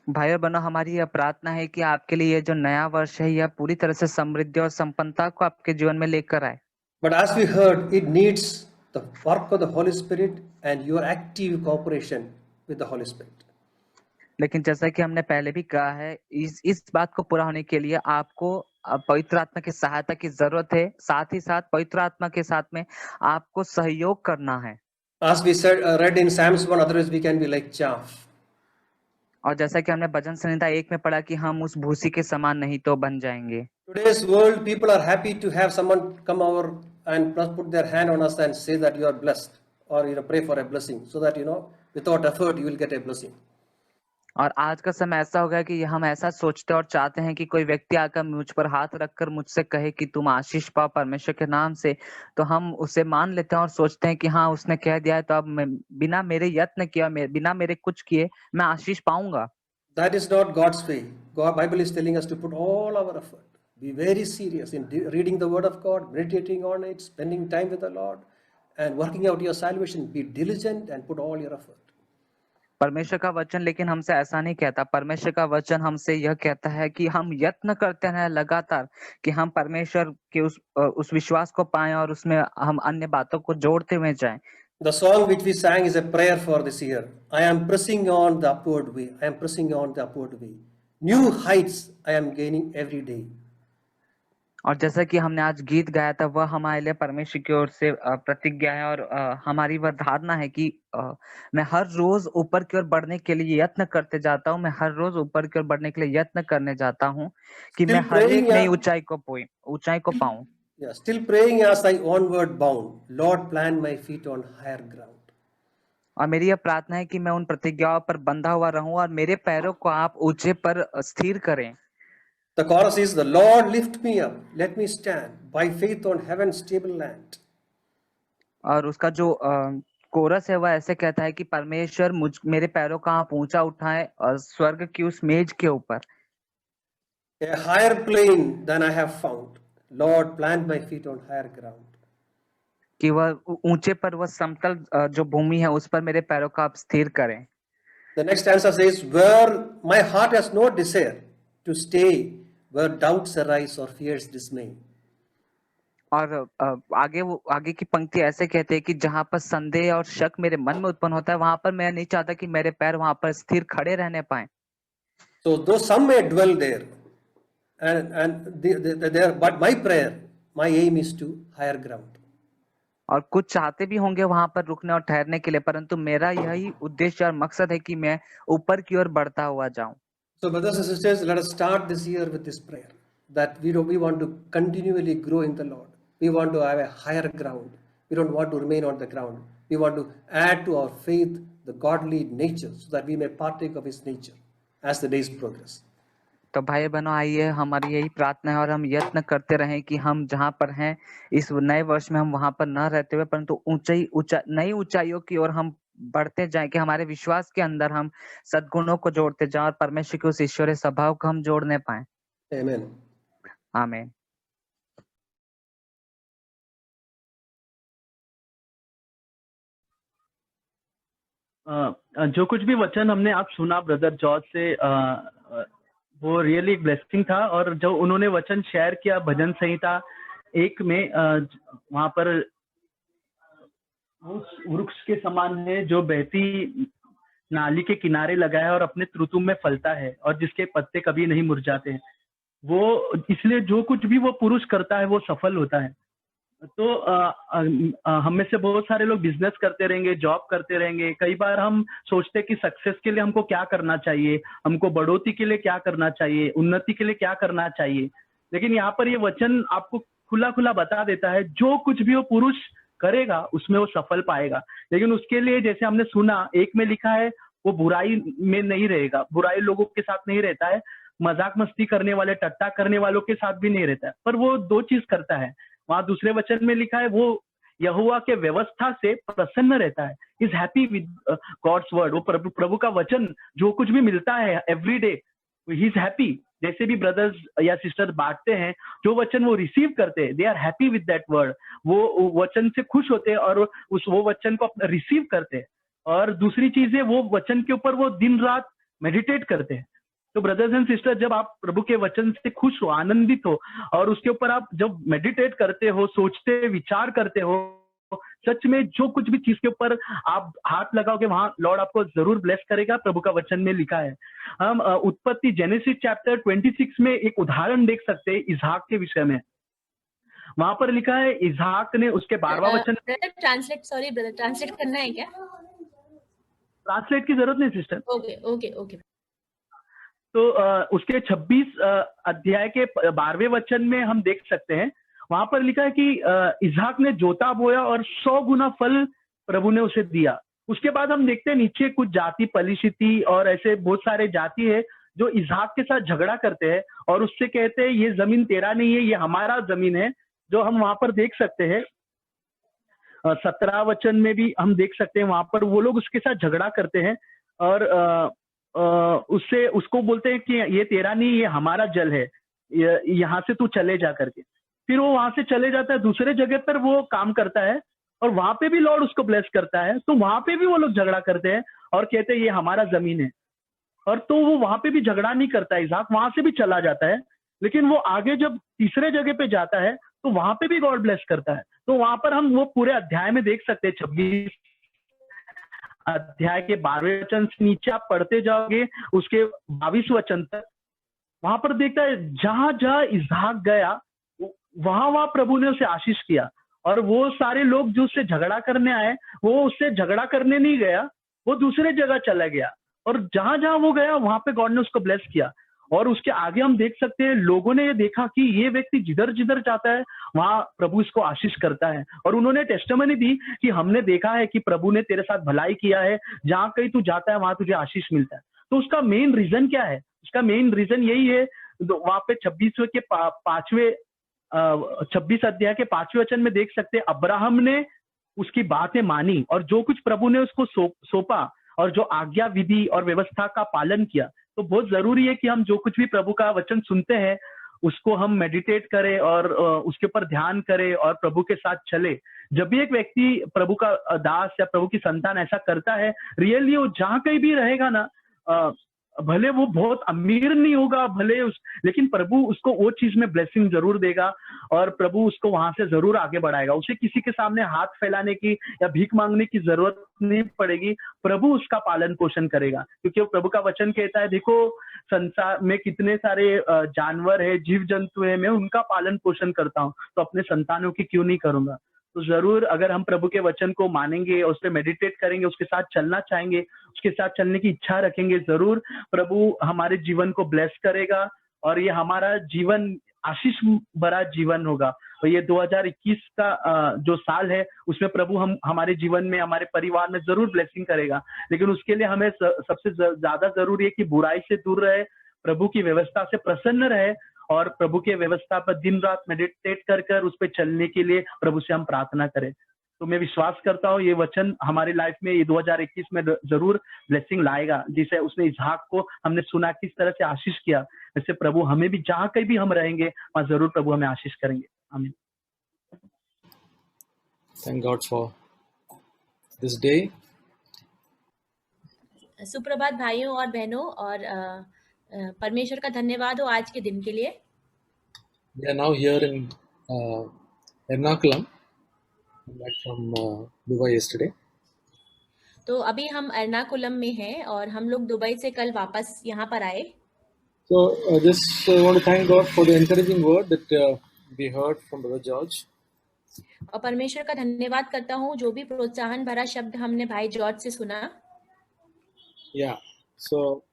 भाई और बहनों, हमारी यह प्रार्थना है कि आपके लिए ये जो नया वर्ष है यह पूरी तरह से समृद्धि और संपन्नता को आपके जीवन में लेकर आए। But as we heard, it needs the work of the Holy Spirit and your active cooperation with the Holy Spirit. लेकिन जैसा कि हमने पहले भी कहा है, इस बात को पूरा होने के लिए आपको पवित्र आत्मा की सहायता की जरूरत है। साथ ही साथ पवित्र आत्मा के साथ में आपको सहयोग करना है। As we said, read in Psalms 1, otherwise we can be like chaff. और जैसा कि हमने भजन संहिता 1 में पढ़ा कि हम उस भूसी के समान नहीं तो बन जाएंगे। Today's world, people are happy to have someone come over and put their hand on us and say that you are blessed, or pray for a blessing, so that without effort you will get a blessing. और आज का समय ऐसा हो गया कि हम ऐसा सोचते और चाहते हैं कि कोई व्यक्ति आकर मुझ पर हाथ रखकर मुझसे कहे कि तुम आशीष पाओ परमेश्वर के नाम से, तो हम उसे मान लेते हैं और सोचते हैं कि हाँ उसने कह दिया है तो अब मैं बिना मेरे यत्न किया, बिना मेरे कुछ किए मैं आशीष पाऊंगा। That is not God's way. God, Bible is telling us to put all our effort. Be very serious in reading the Word of God, meditating on it, spending time with the Lord, and working out your salvation. Be diligent and put all your effort. परमेश्वर का वचन लेकिन हमसे ऐसा नहीं कहता। परमेश्वर का वचन हमसे यह कहता है कि हम यत्न करते रहें लगातार, कि हम परमेश्वर के उस विश्वास को पाएं और उसमें हम अन्य बातों को जोड़ते हुए जाएं। The song which we sang is a prayer for this year. I am pressing on the upward way. I am pressing on the upward way. New heights I am gaining every day. और जैसा कि हमने आज गीत गाया था, वह हमारे लिए परमेश्वर की ओर से प्रतिज्ञा है और हमारी वह धारणा है कि मैं हर रोज ऊपर की ओर बढ़ने के लिए यत्न करते जाता हूँ। मैं हर रोज ऊपर की ओर बढ़ने के लिए यत्न करने जाता हूँ कि मैं Still हर praying, एक नई yeah. ऊंचाई को पाऊं। Yeah, still praying as I onward bound. Lord, plant my feet on higher ground. और मेरी यह प्रार्थना है कि मैं उन प्रतिज्ञाओं पर बंधा हुआ रहूं और मेरे पैरों को आप ऊंचे पर स्थिर करें। The chorus is, the Lord lift me up, let me stand by faith on heaven's stable land. और उसका जो कोरस है वह ऐसे कहता है कि परमेश्वर मेरे पैरों का आप ऊंचा उठाए और स्वर्ग की उस मेज के ऊपर। A higher plane than I have found. Lord, plant my feet on higher ground. कि वह ऊंचे पर, वह समतल जो भूमि है उस पर मेरे पैरों को आप स्थिर करें। The next stanza says, where my heart has no desire to stay, where doubts arise or fears dismay. और आगे की पंक्ति ऐसे कहते हैं कि जहां पर संदेह और शक मेरे मन में उत्पन्न होता है, वहां पर मैं नहीं चाहता कि मेरे पैर वहां पर स्थिर खड़े रहने पाए। So though some may dwell there, but my prayer, my aim is to higher ground. और कुछ चाहते भी होंगे वहां पर रुकने और ठहरने के लिए, परंतु मेरा यही उद्देश्य और मकसद है कि मैं ऊपर की ओर बढ़ता हुआ जाऊं। So brothers and sisters, let us start this year with this prayer, that we want to continually grow in the Lord. We want to have a higher ground. We don't want to remain on the ground. We want to add to our faith the godly nature, so that we may partake of His nature as the days progress. तो भाई बहनों, आइए, हमारी यही प्रार्थना है और हम यत्न करते रहें कि हम जहाँ पर हैं इस नए वर्ष में हम वहां पर न रहते हुए, परंतु नई ऊंचाइयों की ओर हम बढ़ते जाएं, कि हमारे विश्वास के अंदर हम सद्गुणों को जोड़ते जाएं और परमेश्वर के उस ईश्वरीय स्वभाव को हम जोड़ने पाएं। Amen. आमीन। जो कुछ भी वचन हमने आप सुना ब्रदर जॉर्ज से, वो रियली एक ब्लेसिंग था। और जो उन्होंने वचन शेयर किया भजन संहिता 1 में, वहां पर वो वृक्ष के समान है जो बहती नाली के किनारे लगा है और अपने ऋतु में फलता है और जिसके पत्ते कभी नहीं मुरझाते हैं। वो इसलिए जो कुछ भी वो पुरुष करता है वो सफल होता है। तो हम में से बहुत सारे लोग बिजनेस करते रहेंगे, जॉब करते रहेंगे। कई बार हम सोचते हैं कि सक्सेस के लिए हमको क्या करना चाहिए, हमको बढ़ोतरी के लिए क्या करना चाहिए, उन्नति के लिए क्या करना चाहिए। लेकिन यहाँ पर ये वचन आपको खुला खुला बता देता है, जो कुछ भी वो पुरुष करेगा उसमें वो सफल पाएगा। लेकिन उसके लिए, जैसे हमने सुना 1 में लिखा है, वो बुराई में नहीं रहेगा, बुराई लोगों के साथ नहीं रहता है, मजाक मस्ती करने वाले, टट्टा करने वालों के साथ भी नहीं रहता है, पर वो 2 चीज करता है। वहां दूसरे वचन में लिखा है, वो यहोवा के व्यवस्था से प्रसन्न रहता है, is happy with God's word. वो प्रभु का वचन जो कुछ भी मिलता है every day, he is happy. जैसे भी ब्रदर्स या सिस्टर बांटते हैं, जो वचन वो रिसीव करते हैं, they are happy with that word. वो वचन से खुश होते हैं और वो वचन को रिसीव करते हैं। और दूसरी चीज है, वो वचन के ऊपर वो दिन रात मेडिटेट करते हैं। तो ब्रदर्स एंड सिस्टर, जब आप प्रभु के वचन से खुश हो, आनंदित हो और उसके ऊपर आप जब मेडिटेट करते हो, सोचते विचार करते हो, सच में जो कुछ भी चीज के ऊपर आप हाथ लगाओगे वहां लॉर्ड आपको जरूर ब्लेस करेगा, प्रभु का वचन में लिखा है। हम उत्पत्ति जेनेसिस चैप्टर 26 में एक उदाहरण देख सकते हैं इसहाक के विषय में। वहां पर लिखा है इसहाक ने उसके 12वां वचन। Brother translate, sorry brother, translate करना है क्या? ट्रांसलेट की जरूरत नहीं सिस्टर। Okay okay okay. तो उसके 26 अध्याय के 12वें वचन में हम देख सकते हैं, वहां पर लिखा है कि इसहाक ने जोता बोया और 100 गुना फल प्रभु ने उसे दिया। उसके बाद हम देखते हैं नीचे कुछ जाति पलिशिती और ऐसे बहुत सारे जाति है जो इसहाक के साथ झगड़ा करते हैं और उससे कहते हैं ये जमीन तेरा नहीं है, ये हमारा जमीन है, जो हम वहां पर देख सकते हैं। 17 वचन में भी हम देख सकते हैं, वहां पर वो लोग उसके साथ झगड़ा करते हैं और उससे उसको बोलते हैं कि ये तेरा नहीं, ये हमारा जल है, यहाँ से तू चले जा करके। फिर वो वहां से चले जाता है, दूसरे जगह पर वो काम करता है और वहां पे भी लॉर्ड उसको ब्लेस करता है। तो वहां पे भी वो लोग झगड़ा करते हैं और कहते हैं ये हमारा जमीन है। और तो वो वहां पे भी झगड़ा नहीं करता है इसहाक, वहां से भी चला जाता है। लेकिन वो आगे जब तीसरे जगह पे जाता है तो वहां पे भी गॉड ब्लेस करता है। तो वहां पर हम वो पूरे अध्याय में देख सकते हैं, 26 अध्याय के 12वें वचन से नीचे आप पढ़ते जाओगे उसके 22 वचन तक, वहां पर देखता है जहां जहां इसहाक गया वहां वहां प्रभु ने उसे आशीष किया। और वो सारे लोग जो उससे झगड़ा करने आए, वो उससे झगड़ा करने नहीं गया, वो दूसरे जगह चला गया और जहां जहां वो गया वहां पे गॉड ने उसको ब्लेस किया। और उसके आगे हम देख सकते हैं लोगों ने ये देखा कि ये व्यक्ति जिधर जिधर जाता है वहां प्रभु इसको आशीष करता है। और उन्होंने टेस्टिमनी दी कि हमने देखा है कि प्रभु ने तेरे साथ भलाई किया है, जहां कहीं तू जाता है वहां तुझे आशीष मिलता है। तो उसका मेन रीजन क्या है? उसका मेन रीजन यही है, वहां पे 26 अध्याय के 5वें वचन में देख सकते हैं, अब्राहम ने उसकी बातें मानी और जो कुछ प्रभु ने उसको सौंपा और जो आज्ञा विधि और व्यवस्था का पालन किया। तो बहुत जरूरी है कि हम जो कुछ भी प्रभु का वचन सुनते हैं उसको हम मेडिटेट करें और उसके ऊपर ध्यान करें और प्रभु के साथ चले। जब भी एक व्यक्ति प्रभु का दास या प्रभु की संतान ऐसा करता है, रियली वो जहां कहीं भी रहेगा ना, भले वो बहुत अमीर नहीं होगा, लेकिन प्रभु उसको वो चीज में ब्लेसिंग जरूर देगा और प्रभु उसको वहां से जरूर आगे बढ़ाएगा। उसे किसी के सामने हाथ फैलाने की या भीख मांगने की जरूरत नहीं पड़ेगी, प्रभु उसका पालन पोषण करेगा। क्योंकि वो प्रभु का वचन कहता है, देखो संसार में कितने सारे जानवर है, जीव जंतु है, मैं उनका पालन पोषण करता हूँ, तो अपने संतानों की क्यों नहीं करूंगा। तो जरूर अगर हम प्रभु के वचन को मानेंगे, उस पर मेडिटेट करेंगे, उसके साथ चलना चाहेंगे, उसके साथ चलने की इच्छा रखेंगे, जरूर प्रभु हमारे जीवन को ब्लेस करेगा और ये हमारा जीवन आशीष भरा जीवन होगा। और ये 2021 का जो साल है उसमें प्रभु हमारे जीवन में, हमारे परिवार में जरूर ब्लेसिंग करेगा। लेकिन उसके लिए हमें सबसे ज्यादा जरूरी है कि बुराई से दूर रहे, प्रभु की व्यवस्था से प्रसन्न रहे और प्रभु के व्यवस्था पर दिन रात मेडिटेट कर उस पर चलने के लिए प्रभु से हम प्रार्थना करें। तो मैं विश्वास करता हूँ ये वचन हमारी लाइफ में ये 2021 में जरूर ब्लेसिंग लाएगा। जिसे उसने इसहाक को हमने सुना किस तरह से आशीष किया, वैसे प्रभु हमें भी जहां कहीं भी हम रहेंगे वहां जरूर प्रभु हमें आशीष करेंगे। आमीन। Thank God for this day. सुप्रभात भाइयों और बहनों, और परमेश्वर का धन्यवाद हो आज के दिन के लिए। We are now here in Ernakulam, back from Dubai yesterday. तो अभी हम एर्नाकुलम में हैं और हम लोग दुबई से कल वापस यहाँ पर आए। So just want to thank God for the encouraging word that we heard from Brother George. और परमेश्वर का धन्यवाद करता हूँ जो भी प्रोत्साहन भरा शब्द हमने भाई जॉर्ज से सुना। Yeah. So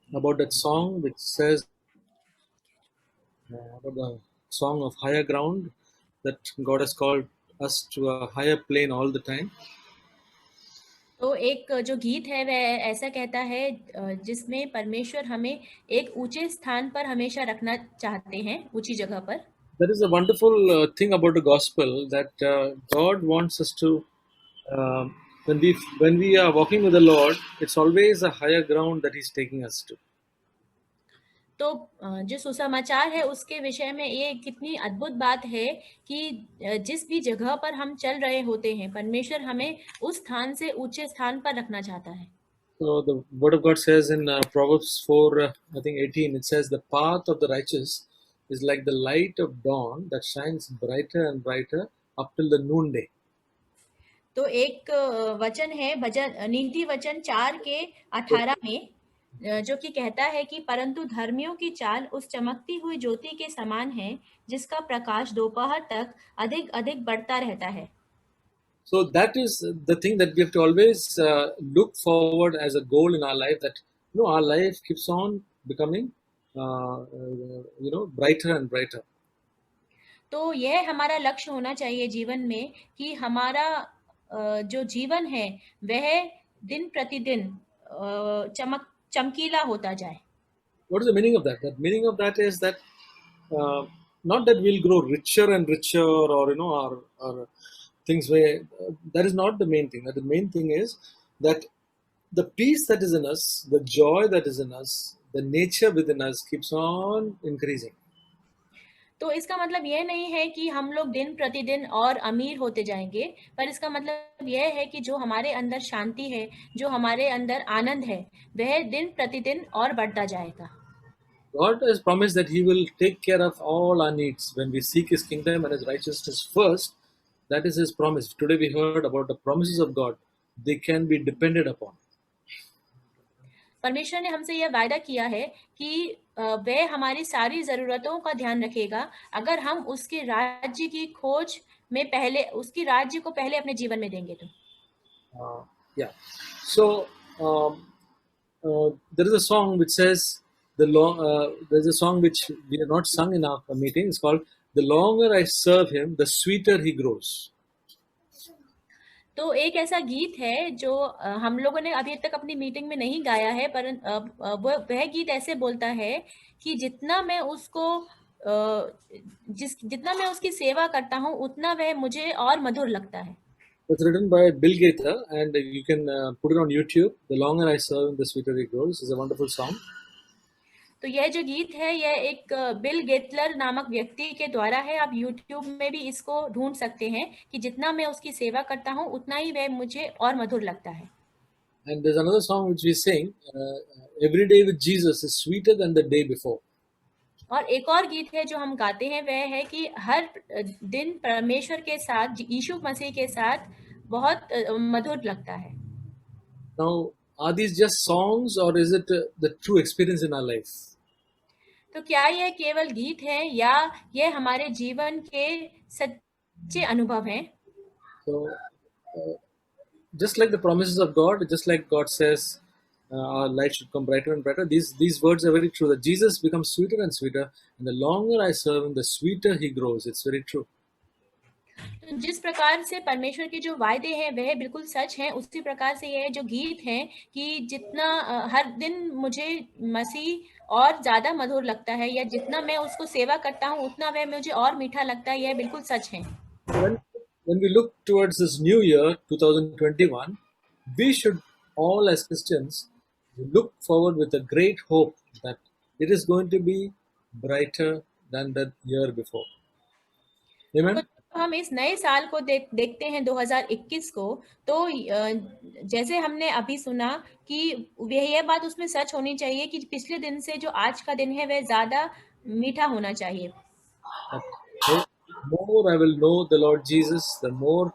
about that song which says about the song of higher ground, that God has called us to a higher plane all the time. तो एक जो गीत है वह ऐसा कहता है जिसमें परमेश्वर हमें एक ऊंचे स्थान पर हमेशा रखना चाहते हैं, ऊंची जगह पर। That is a wonderful thing about the gospel, that God wants us to, when we are walking with the Lord, it's always a higher ground that He's taking us to. तो जो सुसमाचार है उसके विषय में ये कितनी अद्भुत बात है कि जिस भी जगह पर हम चल रहे होते हैं परमेश्वर हमें उस स्थान से ऊंचे स्थान पर रखना चाहता है। So the word of God says in Proverbs 4, I think 18, it says, the path of the righteous is like the light of dawn that shines brighter and brighter up till the noonday. तो एक वचन है भजन नीति वचन 4:18 में जो कि कहता है कि परंतु धर्मियों की चाल उस चमकती हुई ज्योति के समान है जिसका प्रकाश दोपहर तक अधिक अधिक बढ़ता रहता है। So that is the thing that we have to always look forward as a goal in our life, that our life keeps on becoming brighter and brighter. तो यह हमारा लक्ष्य होना चाहिए जीवन में कि हमारा जो जीवन है वह दिन प्रतिदिन चमकीला होता जाए। What is the meaning of that? The meaning of that is that not that we'll grow richer and richer, or our things where that is not the main thing. That the main thing is that the peace that is in us, the joy that is in us, the nature within us keeps on increasing. तो इसका मतलब यह नहीं है कि हम लोग दिन प्रतिदिन और अमीर होते जाएंगे, पर इसका मतलब यह है कि जो हमारे अंदर शांति है, जो हमारे अंदर आनंद है, वह दिन प्रतिदिन और बढ़ता जाएगा। God has promised that He will take care of all our needs when we seek His kingdom and His righteousness first. That is His promise. Today we heard about the promises of God. They can be depended upon. परमेश्वर ने हमसे यह वायदा किया है कि वह हमारी सारी जरूरतों का ध्यान रखेगा अगर हम उसके राज्य की खोज में पहले उसकी राज्य को पहले अपने जीवन में देंगे तो। Yeah. So there is a song which says there's a song which we have not sung in our meeting. It's called "The longer I serve Him, the sweeter He grows." तो एक ऐसा गीत है जो हम लोगों ने अभी तक अपनी मीटिंग में नहीं गाया है, पर वह गीत ऐसे बोलता है कि जितना मैं उसकी सेवा करता हूँ उतना वह मुझे और मधुर लगता है। It's written by Bill Gaither, and you can put it on YouTube. "The longer I serve Him, the sweeter He grows" is a wonderful song. तो यह जो गीत है यह एक बिल गेटलर नामक व्यक्ति के द्वारा है। आप YouTube में भी इसको ढूंढ सकते हैं कि जितना मैं उसकी सेवा करता हूँ उतना ही वह मुझे और मधुर लगता है। And there's another song which we sing, "Every day with Jesus is sweeter than the day before." और एक और गीत है जो हम गाते हैं वह है कि हर दिन परमेश्वर के साथ, यीशु मसीह के साथ बहुत मधुर लगता है। Now, are these just songs, or is it the true experience in our life? तो क्या यह केवल गीत है या यह हमारे जीवन के सच्चे अनुभव हैं? So, just like the promises of God, just like God says, our light should come brighter and brighter. These words are very true. That Jesus becomes sweeter and sweeter, and the longer I serve Him, the sweeter He grows. It's very true. तो जिस प्रकार से परमेश्वर के जो वायदे हैं वह बिल्कुल सच हैं, उसी प्रकार से यह जो गीत है कि जितना हर दिन मुझे मसीह और ज्यादा मधुर लगता है, या जितना मैं उसको सेवा करता हूँ उतना वह मुझे और मीठा लगता है, यह बिल्कुल सच है। When we look towards this new year 2021, we should all as Christians look forward with a great hope that it is going to be brighter than the year before. Amen. तो हम इस नए साल को देखते हैं 2021 को, तो जैसे हमने अभी सुना कि यह बात उसमें सच होनी चाहिए कि पिछले दिन से जो आज का दिन है वह ज्यादा मीठा होना चाहिए। The more I will know the Lord Jesus, the more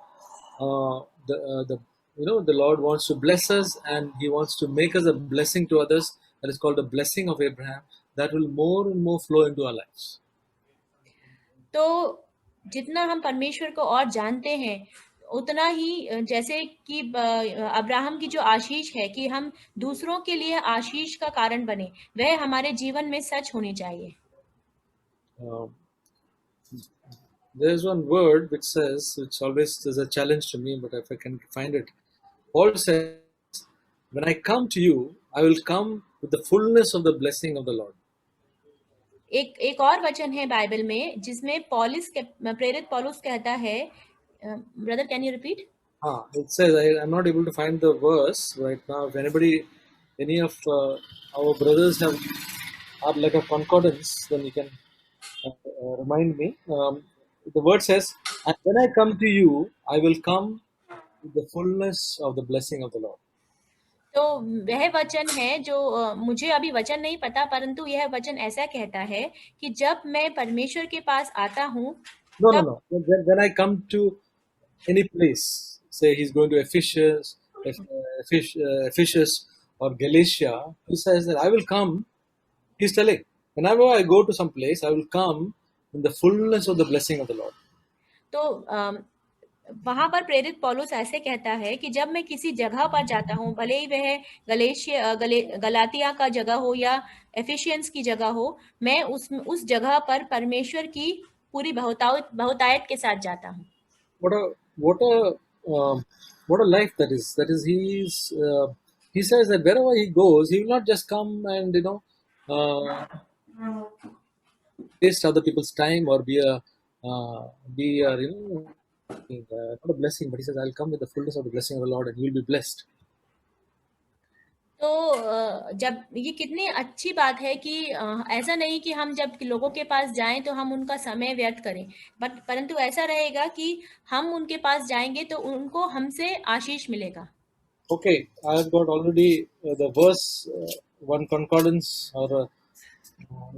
the Lord wants to bless us, and He wants to make us a blessing to others. That is called the blessing of Abraham. That will more and more flow into our lives. तो जितना हम परमेश्वर को और जानते हैं उतना ही, जैसे कि अब्राहम की जो आशीष है कि हम दूसरों के लिए आशीष का कारण बने, वह हमारे जीवन में सच होनी चाहिए। There's one word which always is a challenge to me, but if I can find it, Paul says, "When I come to you, I will come with the fullness of the blessing of the Lord." एक और वचन है Bible में जिसमें प्रेरित पौलुस कहता है, brother can you repeat? It says, I'm not able to find the verse right now. If any of our brothers are like a concordance, then you can remind me. The word says, "And when I come to you, I will come with the fullness of the blessing of the Lord." तो वह वचन है जो मुझे अभी वचन नहीं पता, परंतु यह वचन ऐसा कहता है कि जब मैं परमेश्वर के पास आता हूँ। No. When I come to any place, say he's going to Ephesus or Galatia, he says that I will come. He's telling, whenever I go to some place, I will come in the fullness of the blessing of the Lord. तो वहां पर प्रेरित पौलुस ऐसे कहता है कि जब मैं किसी जगह पर जाता हूँ, भले ही वह गलातिया का जगह हो या एफिशिएंस की जगह हो, मैं उस जगह पर परमेश्वर की पूरी बहुतायत के साथ जाता हूँ. What a life that is. That is, he says that wherever he goes, he will not just come and waste other people's time or be a not a blessing, but he says, I'll come with the fullness of the blessing of the Lord and you'll be blessed. तो जब ये कितनी अच्छी बात है कि ऐसा नहीं कि हम जब लोगों के पास जाएं तो हम उनका समय व्यर्थ करें, परंतु ऐसा रहेगा कि हम उनके पास जाएंगे तो उनको हमसे आशीष मिलेगा. Okay, I've got already the verse, one concordance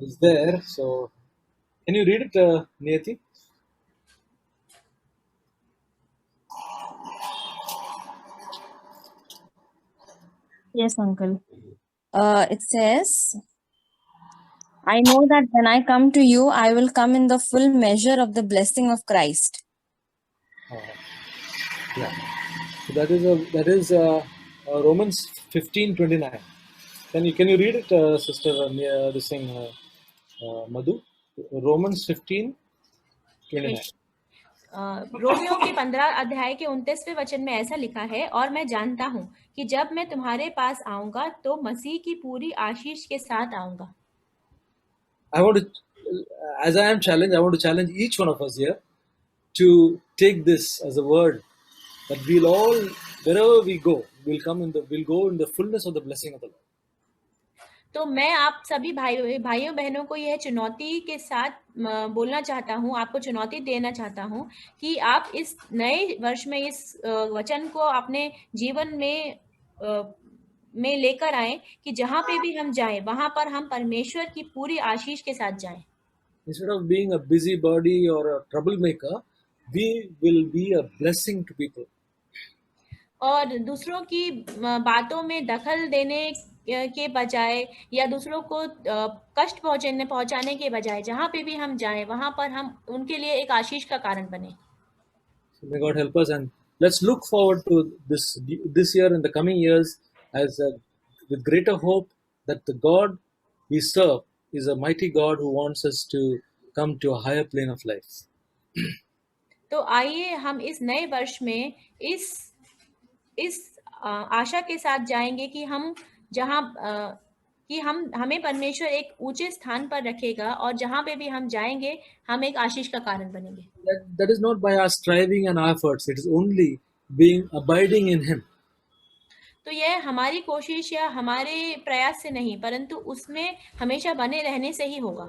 is there. So, can you read it, Niyati? Yes, uncle. It says, I know that when I come to you, I will come in the full measure of the blessing of Christ. Yeah. So that is Romans 15:29. Can you read it, Sister this thing, Madhu? Romans 15:29. Romeo के 15 अध्याय के 29वें वचन में ऐसा लिखा है, और मैं जानता हूँ कि जब मैं तुम्हारे पास आऊंगा तो मसीह की पूरी आशीष के साथ आऊंगा. I want to, as I am challenged, I want to challenge each one of us here to take this as a word that we'll all, wherever we go, we'll go in the fullness of the blessing of the Lord. तो मैं आप सभी भाइयों बहनों को यह चुनौती के साथ बोलना चाहता हूँ, आपको चुनौती देना चाहता हूँ कि आप इस नए वर्ष में इस वचन को अपने जीवन में लेकर आए कि जहाँ पे भी हम जाएं वहां पर हम परमेश्वर की पूरी आशीष के साथ जाएं. Instead of being a busybody or a troublemaker, we will be a blessing to people. और दूसरों की बातों में दखल देने के बजाय या दूसरों को कष्ट पहुंचाने के बजाय जहाँ पे भी हम जाएं वहां पर हम उनके लिए एक आशीष का कारण बने. So may God help us, and let's look forward to this year and the coming years with greater hope that the God we serve is a mighty God who wants us to come to a higher plane of life. तो आइए हम इस नए वर्ष में इस आशा के साथ जाएंगे कि हम जहाँ कि हमें परमेश्वर एक ऊंचे स्थान पर रखेगा और जहाँ पे भी हम जाएंगे हम एक आशीष का कारण बनेंगे. That is not by our striving and our efforts. It is only abiding in Him. तो यह हमारी कोशिश या हमारे प्रयास से नहीं, परंतु उसमें हमेशा बने रहने से ही होगा.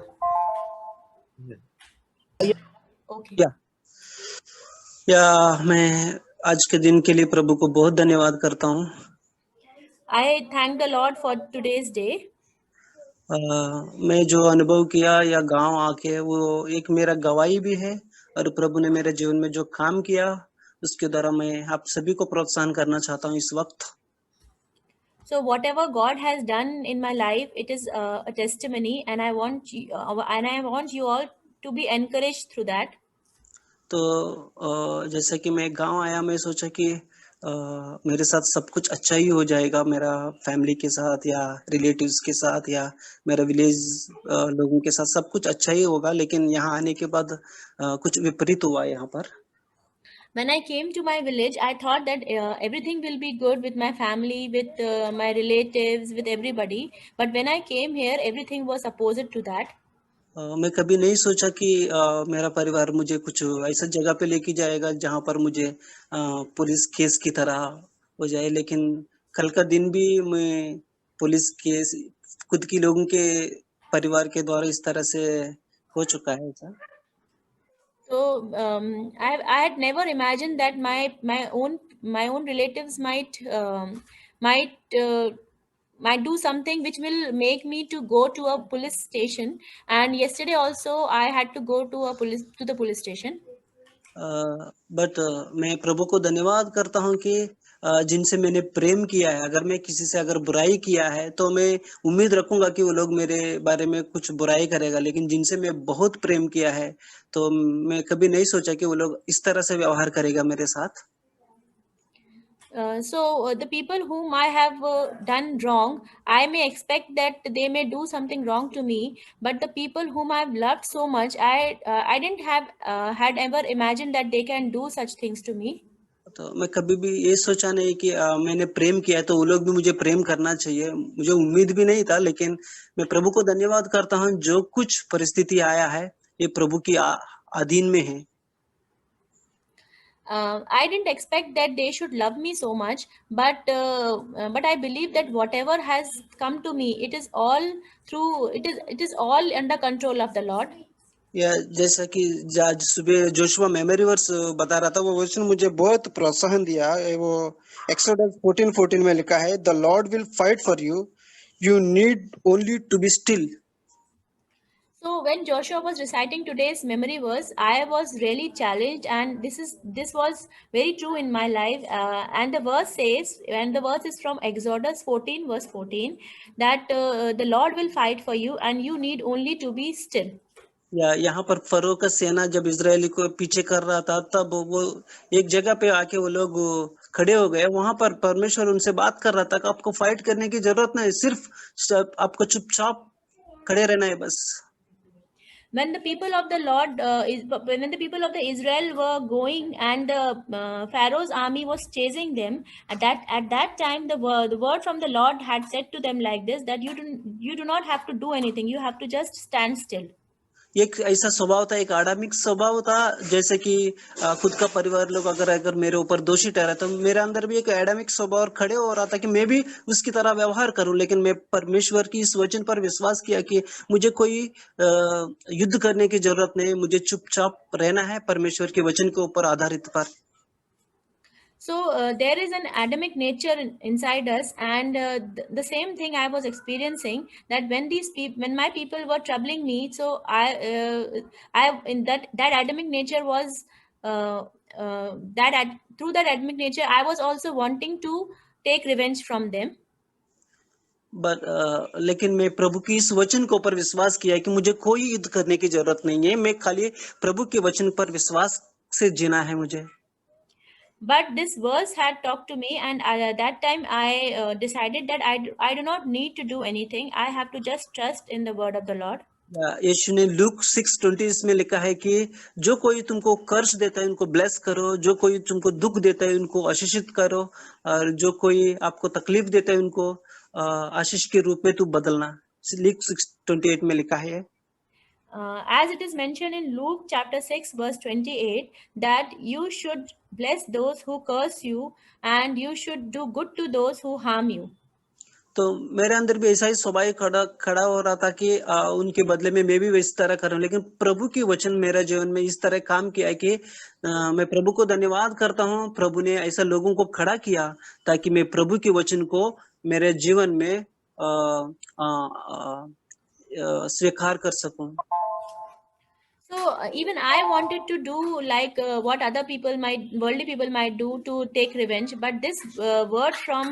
ओके. या मैं आज के दिन के लिए प्रभु को बहुत धन्यवाद करता हूँ. I thank the Lord for today's day. मैं जो अनुभव किया या गांव आके वो एक मेरा गवाही भी है, और प्रभु ने मेरे जीवन में जो काम किया उसके द्वारा मैं आप सभी को प्रोत्साहन करना चाहता हूँ इस वक्त. So whatever God has done in my life, it is a testimony, and I want you all to be encouraged through that. तो जैसे कि मैं गांव आया, मैं सोचा कि मेरे साथ सब कुछ अच्छा ही हो जाएगा, मेरा फैमिली के साथ या रिलेटिव्स के साथ या मेरा विलेज लोगों के साथ सब कुछ अच्छा ही होगा. लेकिन यहाँ आने के बाद कुछ विपरीत हुआ यहाँ पर. When I came to my village, I thought that everything will be good with my family, with my relatives, with everybody. But when I came here, everything was opposite to that. मैं कभी नहीं सोचा कि मेरा परिवार मुझे कुछ ऐसा जगह पे लेके जाएगा जहाँ पर मुझे पुलिस केस की तरह हो जाए. लेकिन कल का दिन भी मैं पुलिस केस खुद की लोगों के परिवार के द्वारा इस तरह से हो चुका है ऐसा. So I had never imagined that my own relatives might do something which will make me to go to a police station. And yesterday also I had to go to the police station. But मैं प्रभु को धन्यवाद करता हूँ कि जिनसे मैंने प्रेम किया है, अगर मैं किसी से अगर बुराई किया है तो मैं उम्मीद रखूंगा कि वो लोग मेरे बारे में कुछ बुराई करेगा, लेकिन जिनसे मैं बहुत प्रेम किया है तो मैं कभी नहीं सोचा कि वो लोग इस तरह से व्यवहार करेगा मेरे साथ। The people whom I have done wrong, I may expect that they may do something wrong to me. But the people whom I've loved so much, I didn't have had ever imagined that they can do such things to me. तो मैं कभी भी ये सोचा नहीं कि मैंने प्रेम किया है तो वो लोग भी मुझे प्रेम करना चाहिए, मुझे उम्मीद भी नहीं था, लेकिन मैं प्रभु को धन्यवाद करता हूँ जो कुछ परिस्थिति आया है ये प्रभु की अधीन में है। I didn't expect that they should love me so much, but I believe that whatever has come to me, it is all under control of the Lord. या जैसा कि आज सुबह जोशुआ मेमोरी वर्स बता रहा था, वो वचन मुझे बहुत प्रोत्साहन दिया। वो एक्सोडस 14:14 में लिखा है, the lord will fight for you, you need only to be still. So when Joshua was reciting today's memory verse, I was really challenged, and this was very true in my life. And the verse says, and the verse is from Exodus 14 verse 14, that the Lord will fight for you, and you need only to be still. या यहाँ पर furrow का सेना जब Israeli को पीछे कर रहा था, तब वो एक जगह पे आके वो लोग खड़े हो गए। वहां पर परमेश्वर उनसे बात कर रहा था कि आपको फाइट करने की जरूरत नहीं, सिर्फ आपको चुपचाप खड़े रहना है बस। When the people of the Lord, when the people of the Israel were going, and the Pharaoh's army was chasing them, at that time the word from the Lord had said to them like this, that you do not have to do anything, you have to just stand still. एक ऐसा स्वभाव था, एक आडामिक स्वभाव था, जैसे कि खुद का परिवार लोग अगर मेरे ऊपर दोषी ठहरा तो मेरे अंदर भी एक एडामिक स्वभाव खड़े हो रहा था कि मैं भी उसकी तरह व्यवहार करूं। लेकिन मैं परमेश्वर की इस वचन पर विश्वास किया कि मुझे कोई युद्ध करने की जरूरत नहीं, मुझे चुपचाप रहना है परमेश्वर के वचन के ऊपर आधारित पर। So there is an Adamic nature inside us, and the same thing I was experiencing, that when my people were troubling me, so I in that Adamic nature was through that Adamic nature I was also wanting to take revenge from them. लेकिन मैं प्रभु की इस वचन के ऊपर विश्वास किया कि मुझे कोई युद्ध करने की जरूरत नहीं है, मैं खाली प्रभु के वचन पर विश्वास से जीना है मुझे। But this verse had talked to me, and at that time I decided that I do not need to do anything. I have to just trust in the word of the Lord. यीशु ने look 6:20 में लिखा है कि जो कोई तुमको कर्ज देता है उनको ब्लेस करो, जो कोई तुमको दुख देता है उनको आशीषित करो, और जो कोई आपको तकलीफ देता है उनको आशीष के रूप में तू बदलना। लूक 6:28 में लिखा है। As it is mentioned in Luke chapter 6 verse 28, that you should bless those who curse you, and you should do good to those who harm you. तो मेरे अंदर भी ऐसा ही स्वभाव खड़ा हो रहा था कि उनके बदले में मैं भी इस तरह करूं, लेकिन प्रभु की वचन मेरे जीवन में इस तरह काम किया है कि मैं प्रभु को धन्यवाद करता हूं। प्रभु ने ऐसा लोगों को खड़ा किया ताकि मैं प्रभु के वचन को मेरे जीवन में स्वीकार कर सकूं। So even I wanted to do like what other worldly people might do to take revenge, but this word from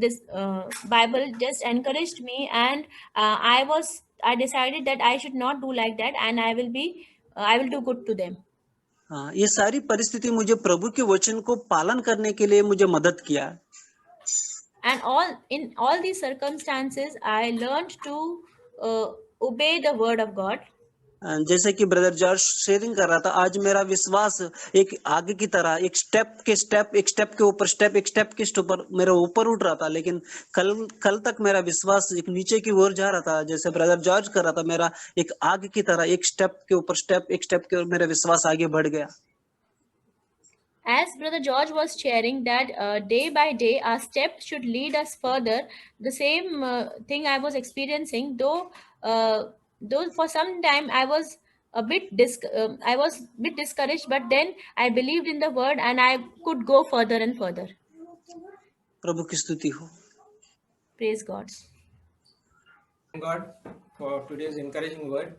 this Bible just encouraged me, and I decided that I should not do like that, and I will do good to them. ये सारी परिस्थिति मुझे प्रभु के वचन को पालन करने के लिए मुझे मदद किया। And in all these circumstances, I learned to obey the word of God. जैसे कि ब्रदर जॉर्ज शेयरिंग कर रहा था, आज मेरा विश्वास एक आगे की तरह एक स्टेप के ऊपर स्टेप मेरा ऊपर उठ रहा था, लेकिन कल तक मेरा विश्वास एक नीचे की ओर जा रहा था। जैसे ब्रदर जॉर्ज कर रहा था, मेरा एक आगे की तरह एक स्टेप के ऊपर स्टेप मेरा विश्वास आगे बढ़ गया। As Brother George was sharing that day by day our steps should lead us further, the same thing I was experiencing. Though for some time I was a bit discouraged, but then I believed in the word, and I could go further and further. प्रभु की स्तुति हो। Praise God. Thank God for today's encouraging word.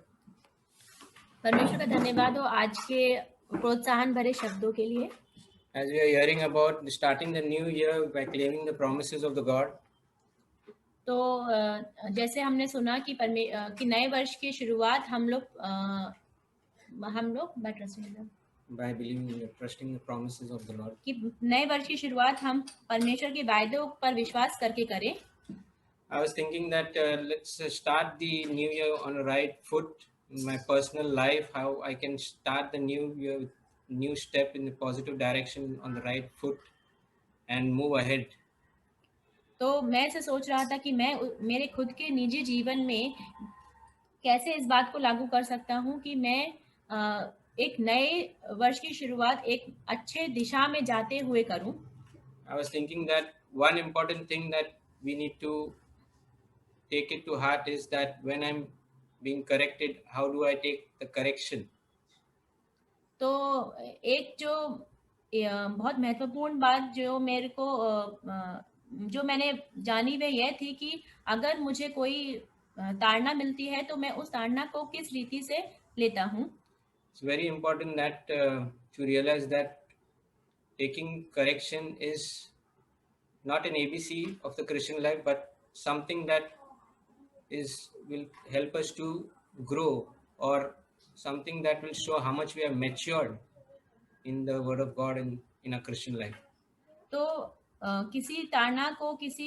परमेश्वर का धन्यवाद हो आज के प्रोत्साहन भरे शब्दों के लिए। As we are hearing about starting the new year by claiming the promises of the God, तो जैसे हमने सुना कि कि नए वर्ष की शुरुआत हम लोग by trusting in them, by believing and trusting the promises of the Lord. कि नए वर्ष की शुरुआत हम परमेश्वर के वायदों पर विश्वास करके करें। I was thinking that let's start the new year on a right foot in my personal life, how I can start the new year with new step in the positive direction on the right foot and move ahead. तो मैं ऐसे सोच रहा था कि मैं मेरे खुद के निजी जीवन में कैसे इस बात को लागू कर सकता हूँ कि मैं एक नए वर्ष की शुरुआत एक अच्छे दिशा में जाते हुए करूं। I was thinking that one important thing that we need to take it to heart is that when I'm being corrected, how do I take the correction? तो एक जो बहुत महत्वपूर्ण बात जो मेरे को जो मैंने जानी वह यह थी कि अगर मुझे कोई ताड़ना मिलती है तो मैं उस ताड़ना को किस रीति से लेता हूँ। It's very important that to realize that taking correction is not an ABC of the Christian life, but something that will help us to grow, or something that will show how much we have matured in the Word of God and in our Christian life. तो किसी ताड़ना को किसी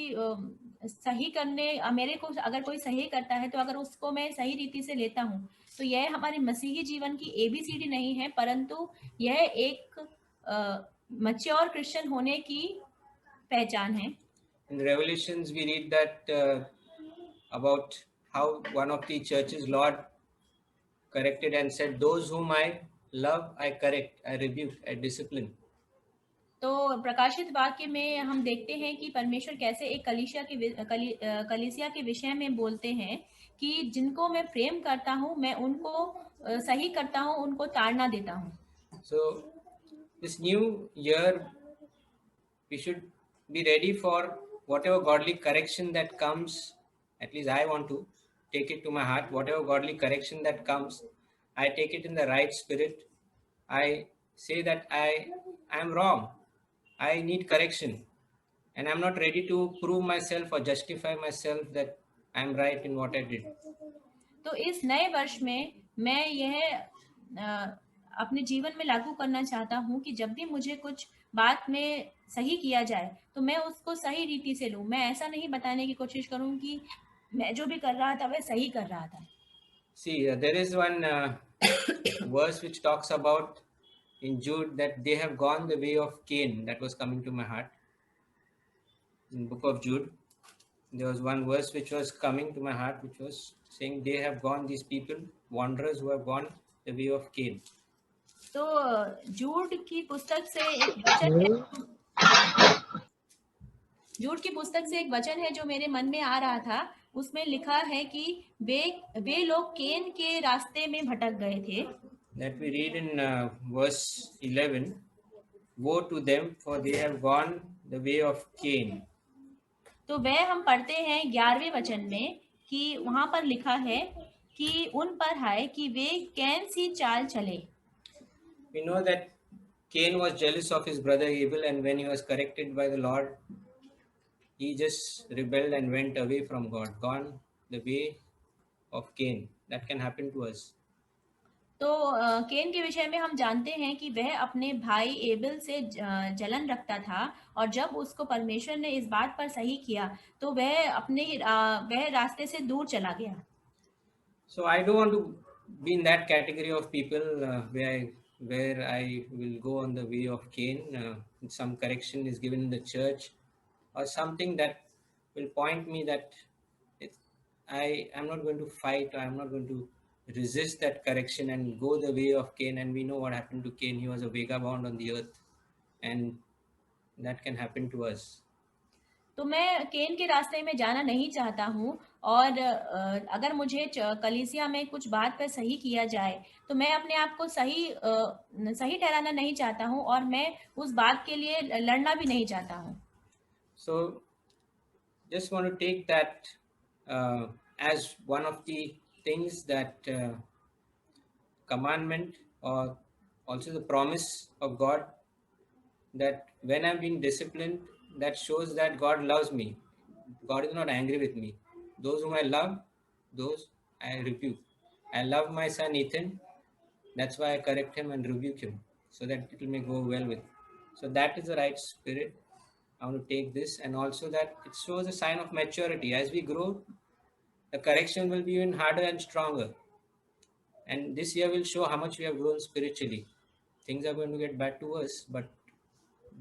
सही करने मेरे को अगर कोई सही करता है तो अगर उसको मैं सही रीति से लेता हूँ तो यह हमारे मसीही जीवन की ABCD नहीं है, परंतु यह एक मैच्योर क्रिश्चियन होने की पहचान है। In Revelations we read that about how one of the churches Lord corrected and said, those whom I love I correct, I rebuke, I discipline. तो प्रकाशित वाक्य में हम देखते हैं कि परमेश्वर कैसे एक कलीसिया के विषय में बोलते हैं कि जिनको मैं प्रेम करता हूँ मैं उनको सही करता हूँ, उनको ताड़ना देता हूँ। So this new year we should be ready for whatever godly correction that comes. At least I want to take it to my heart. Whatever godly correction that comes, I take it in the right spirit. I say that I am wrong. I need correction, and I'm not ready to prove myself or justify myself that I'm right in what I did. तो इस नए वर्ष में मैं यह अपने जीवन में लागू करना चाहता हूँ कि जब भी मुझे कुछ बात में सही किया जाए तो मैं उसको सही रीति से लूँ। मैं ऐसा नहीं बताने की कोशिश करूँ कि मैं जो भी कर रहा था वह सही कर रहा था। See, there is one verse which talks about in Jude that they have gone the way of Cain. That was coming to my heart. In the book of Jude, there was one verse which was coming to my heart, which was saying they have gone, these people, wanderers who have gone the way of Cain. तो जूड की पुस्तक से एक वचन है, जूड की पुस्तक से एक वचन है जो मेरे मन में आ रहा था। उसमें लिखा है कि वे लोग केन के रास्ते में भटक गए थे। That we read in verse 11, woe to them for they have gone the way of Cain. तो वह हम पढ़ते हैं 11वें वचन में कि वहां पर लिखा है कि उन पर हाय कि वे कैन सी चाल चले। We know that Cain was jealous of his brother Abel, and when he was corrected by the Lord, he just rebelled and went away from God, gone the way of Cain. That can happen to us. तो केन के विषय में हम जानते हैं कि वह अपने भाई एबेल से जलन रखता था और जब उसको परमेश्वर ने इस बात पर सही किया तो वह रास्ते से दूर चला गया। So I don't want to be in that category of people where I will go on the way of Cain. Some correction is given in the church or something that will point me that I am not going to fight, or I am not going to resist that correction and go the way of Cain. And we know what happened to Cain. He was a vagabond on the earth, and that can happen to us. तो मैं केन के रास्ते में जाना नहीं चाहता हूँ और अगर मुझे कलीसिया में कुछ बात पर सही किया जाए तो मैं अपने आप को सही ठहराना नहीं चाहता हूँ और मैं उस बात के लिए लड़ना भी नहीं चाहता हूँ। So just want to take that as one of the things that commandment or also the promise of God that when I'm being disciplined, that shows that God loves me. God is not angry with me. Those whom I love, those I rebuke. I love my son Ethan. That's why I correct him and rebuke him, so that it may go well with. So that is the right spirit. I want to take this, and also that it shows a sign of maturity. As we grow, the correction will be even harder and stronger. And this year will show how much we have grown spiritually. Things are going to get bad to us, but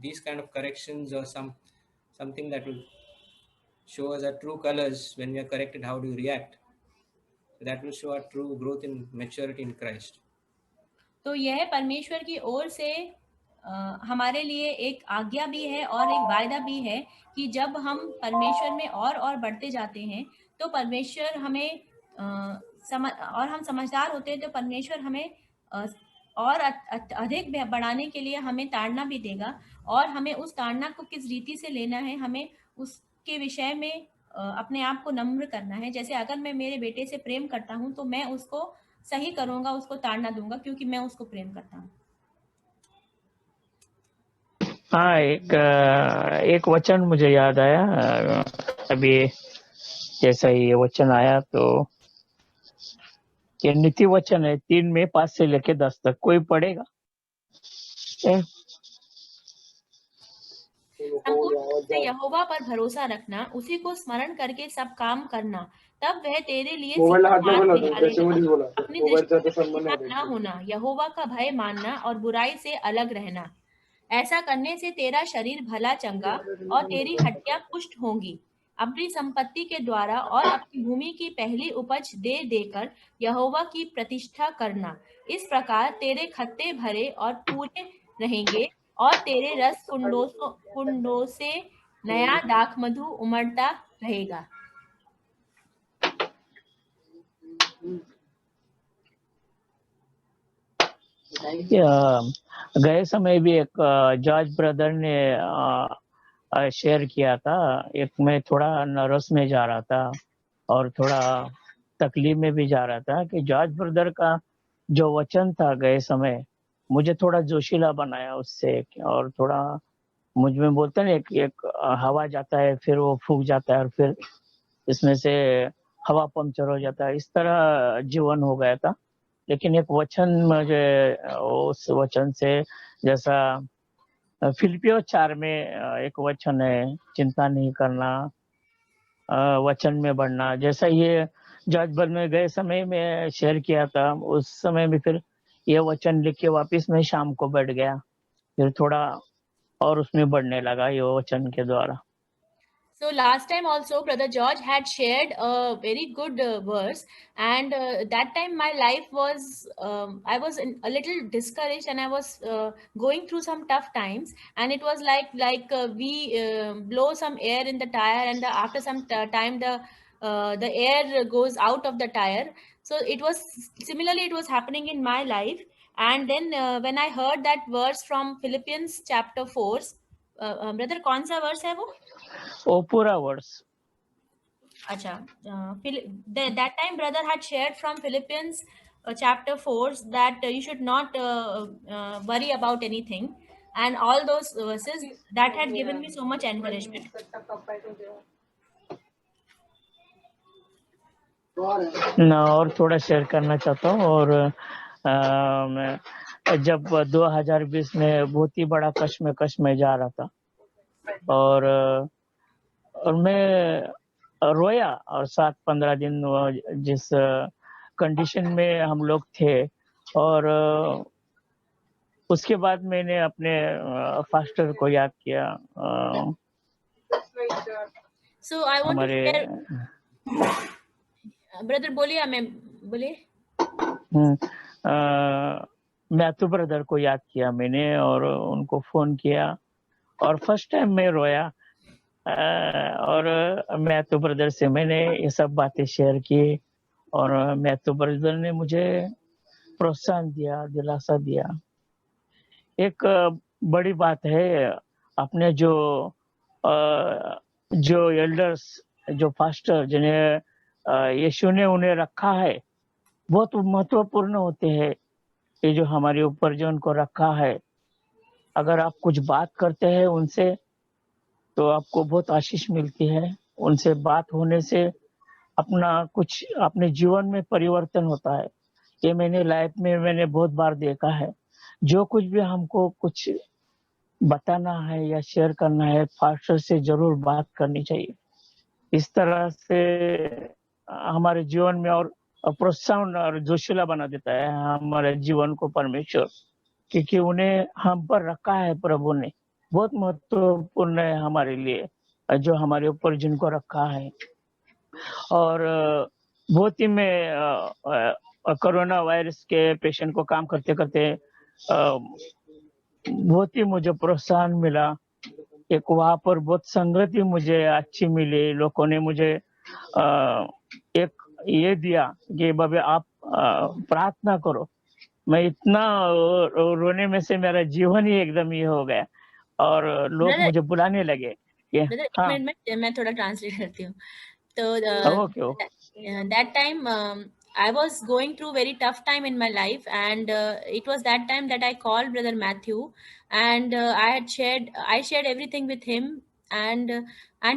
these kind of corrections or something that will show us our true colors when we are corrected, how do you react? So that will show our true growth in maturity in Christ. तो यह परमेश्वर की ओर से हमारे लिए एक आज्ञा भी है और एक वायदा भी है कि जब हम परमेश्वर में और बढ़ते जाते हैं तो परमेश्वर हमें और हम समझदार होते हैं तो परमेश्वर हमें और अधिक बढ़ाने के लिए हमें ताड़ना भी देगा और हमें उस ताड़ना को किस रीति से लेना है, हमें उसके विषय में अपने आप को नम्र करना है। जैसे अगर मैं मेरे बेटे से प्रेम करता हूं तो मैं उसको सही करूंगा, उसको ताड़ना दूंगा क्योंकि मैं उसको प्रेम करता हूं। हाँ, एक वचन मुझे याद आया अभी जैसा ये वचन आया तो ये नीति वचन है 3 में 5 से लेके 10 तक कोई पढ़ेगा? संपूर्ण रूप से यहोवा पर भरोसा रखना, उसी को स्मरण करके सब काम करना, तब वह तेरे लिए सीधा मार्ग निहारेगा। अपनी दृष्टि में भटक न होना, यहोवा का भय मानना और बुराई से अलग रहना। ऐसा करने से तेरा शरीर भला चंगा और तेरी हड्डियां पुष्ट होंगी। अपनी संपत्ति के द्वारा और अपनी भूमि की पहली उपज दे देकर यहोवा की प्रतिष्ठा करना। इस प्रकार तेरे खत्ते भरे और पूरे रहेंगे और तेरे रस कुंडों से नया दाख मधु उमड़ता रहेगा। गए समय भी एक जॉर्ज ब्रदर ने शेयर किया था। एक मैं थोड़ा नर्वस में जा रहा था और थोड़ा तकलीफ में भी जा रहा था कि जॉर्ज ब्रदर का जो वचन था गए समय मुझे थोड़ा जोशीला बनाया उससे। और थोड़ा मुझ में बोलते हैं एक हवा जाता है फिर वो फूक जाता है और फिर इसमें से हवा पंक्चर हो जाता है, इस तरह जीवन हो गया था। लेकिन एक वचन मुझे उस वचन से जैसा फिलिपियो 4 में एक वचन है, चिंता नहीं करना, वचन में बढ़ना। जैसा ये जॉर्ज में गए समय में शेयर किया था, उस समय में फिर ये वचन लिख के वापिस मैं शाम को बैठ गया, फिर थोड़ा और उसमें बढ़ने लगा ये वचन के द्वारा। So last time also Brother George had shared a very good verse, and that time my life was I was a little discouraged and I was going through some tough times, and it was like we blow some air in the tire, and after some time the air goes out of the tire. So it was similarly it was happening in my life. And then when I heard that verse from Philippians chapter 4, brother कौन सा verse है वो पूरा verse? अच्छा, that time brother had shared from Philippians chapter 4 that you should not worry about anything, and all those verses that had given me so much encouragement. ना और थोड़ा share करना चाहता हूँ। और जब 2020 में बहुत ही बड़ा कष्ट में जा रहा था और मैं रोया और 7-15 दिन जिस कंडीशन में हम लोग थे। और उसके बाद मैंने अपने फास्टर को याद किया। So I want to share, brother बोलिए, मैं बोलिए। मैथ्यू ब्रदर को याद किया मैंने और उनको फोन किया और फर्स्ट टाइम मैं रोया। और मैथ्यू ब्रदर से मैंने ये सब बातें शेयर की और मैथ्यू ब्रदर ने मुझे प्रोत्साहन दिया, दिलासा दिया। एक बड़ी बात है, अपने जो एल्डर्स, जो फास्टर जिन्हें यीशु ने उन्हें रखा है, बहुत महत्वपूर्ण होते हैं। ये जो हमारे ऊपर जो उनको रखा है, अगर आप कुछ बात करते हैं उनसे तो आपको बहुत आशीष मिलती है। उनसे बात होने से अपना कुछ अपने जीवन में परिवर्तन होता है। ये मैंने लाइफ में मैंने बहुत बार देखा है। जो कुछ भी हमको कुछ बताना है या शेयर करना है, फास्टर से जरूर बात करनी चाहिए। इस तरह से हमारे जीवन में और प्रोत्साहन और जोशीला बना देता है हमारे जीवन को परमेश्वर, क्योंकि उन्हें हम पर रखा है प्रभु ने। बहुत महत्वपूर्ण है हमारे लिए जो हमारे ऊपर जिनको रखा है। और बहुत ही मैं कोरोना वायरस के पेशेंट को काम करते करते बहुत ही मुझे प्रोत्साहन मिला। एक वहां पर बहुत संगति मुझे अच्छी मिली। लोगों ने मुझे एक ये दिया कि बाबा आप प्रार्थना करो। मैं इतना रोने में से मेरा जीवन ही एकदम ये हो गया और लोग ब्रदर मुझे बुलाने लगे कि ब्रदर एक हाँ मिनट में मैं थोड़ा ट्रांसलेट करती हूँ। तो okay okay that time I was going through very tough time in my life, and it was that time that I called Brother Matthew, and I shared everything with him, and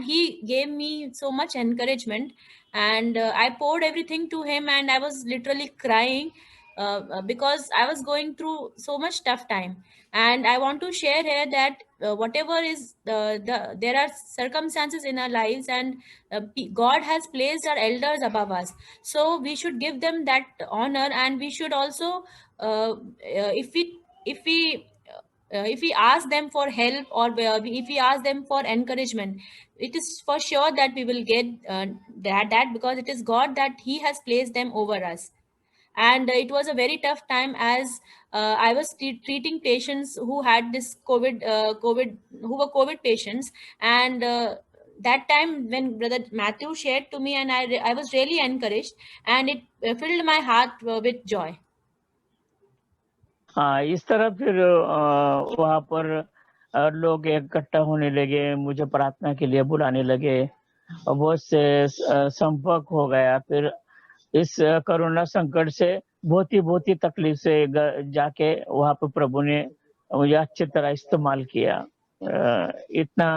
he gave me so much encouragement, and I poured everything to him, and I was literally crying because I was going through so much tough time. And I want to share here that whatever is there are circumstances in our lives, and God has placed our elders above us, so we should give them that honor, and we should also if we ask them for help, or if we ask them for encouragement, it is for sure that we will get that because it is God that He has placed them over us. And it was a very tough time, as I was treating patients who had this COVID, who were COVID patients, and that time when Brother Matthew shared to me, and I was really encouraged, and it filled my heart with joy. हाँ, इस तरह फिर वहाँ पर लोग इकट्ठा होने लगे, मुझे प्रार्थना के लिए बुलाने लगे और बहुत से संपर्क हो गया। फिर इस कोरोना संकट से बहुत ही तकलीफ से जाके वहाँ पर प्रभु ने मुझे अच्छी तरह इस्तेमाल किया। इतना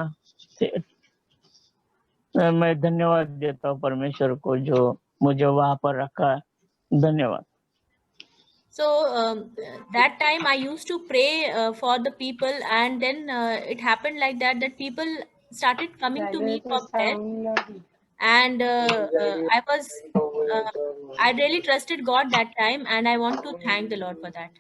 मैं धन्यवाद देता हूँ परमेश्वर को जो मुझे वहाँ पर रखा। धन्यवाद। So that time I used to pray for the people, and then it happened like that people started coming to me for prayer, and I really trusted God that time, and I want to thank the Lord for that.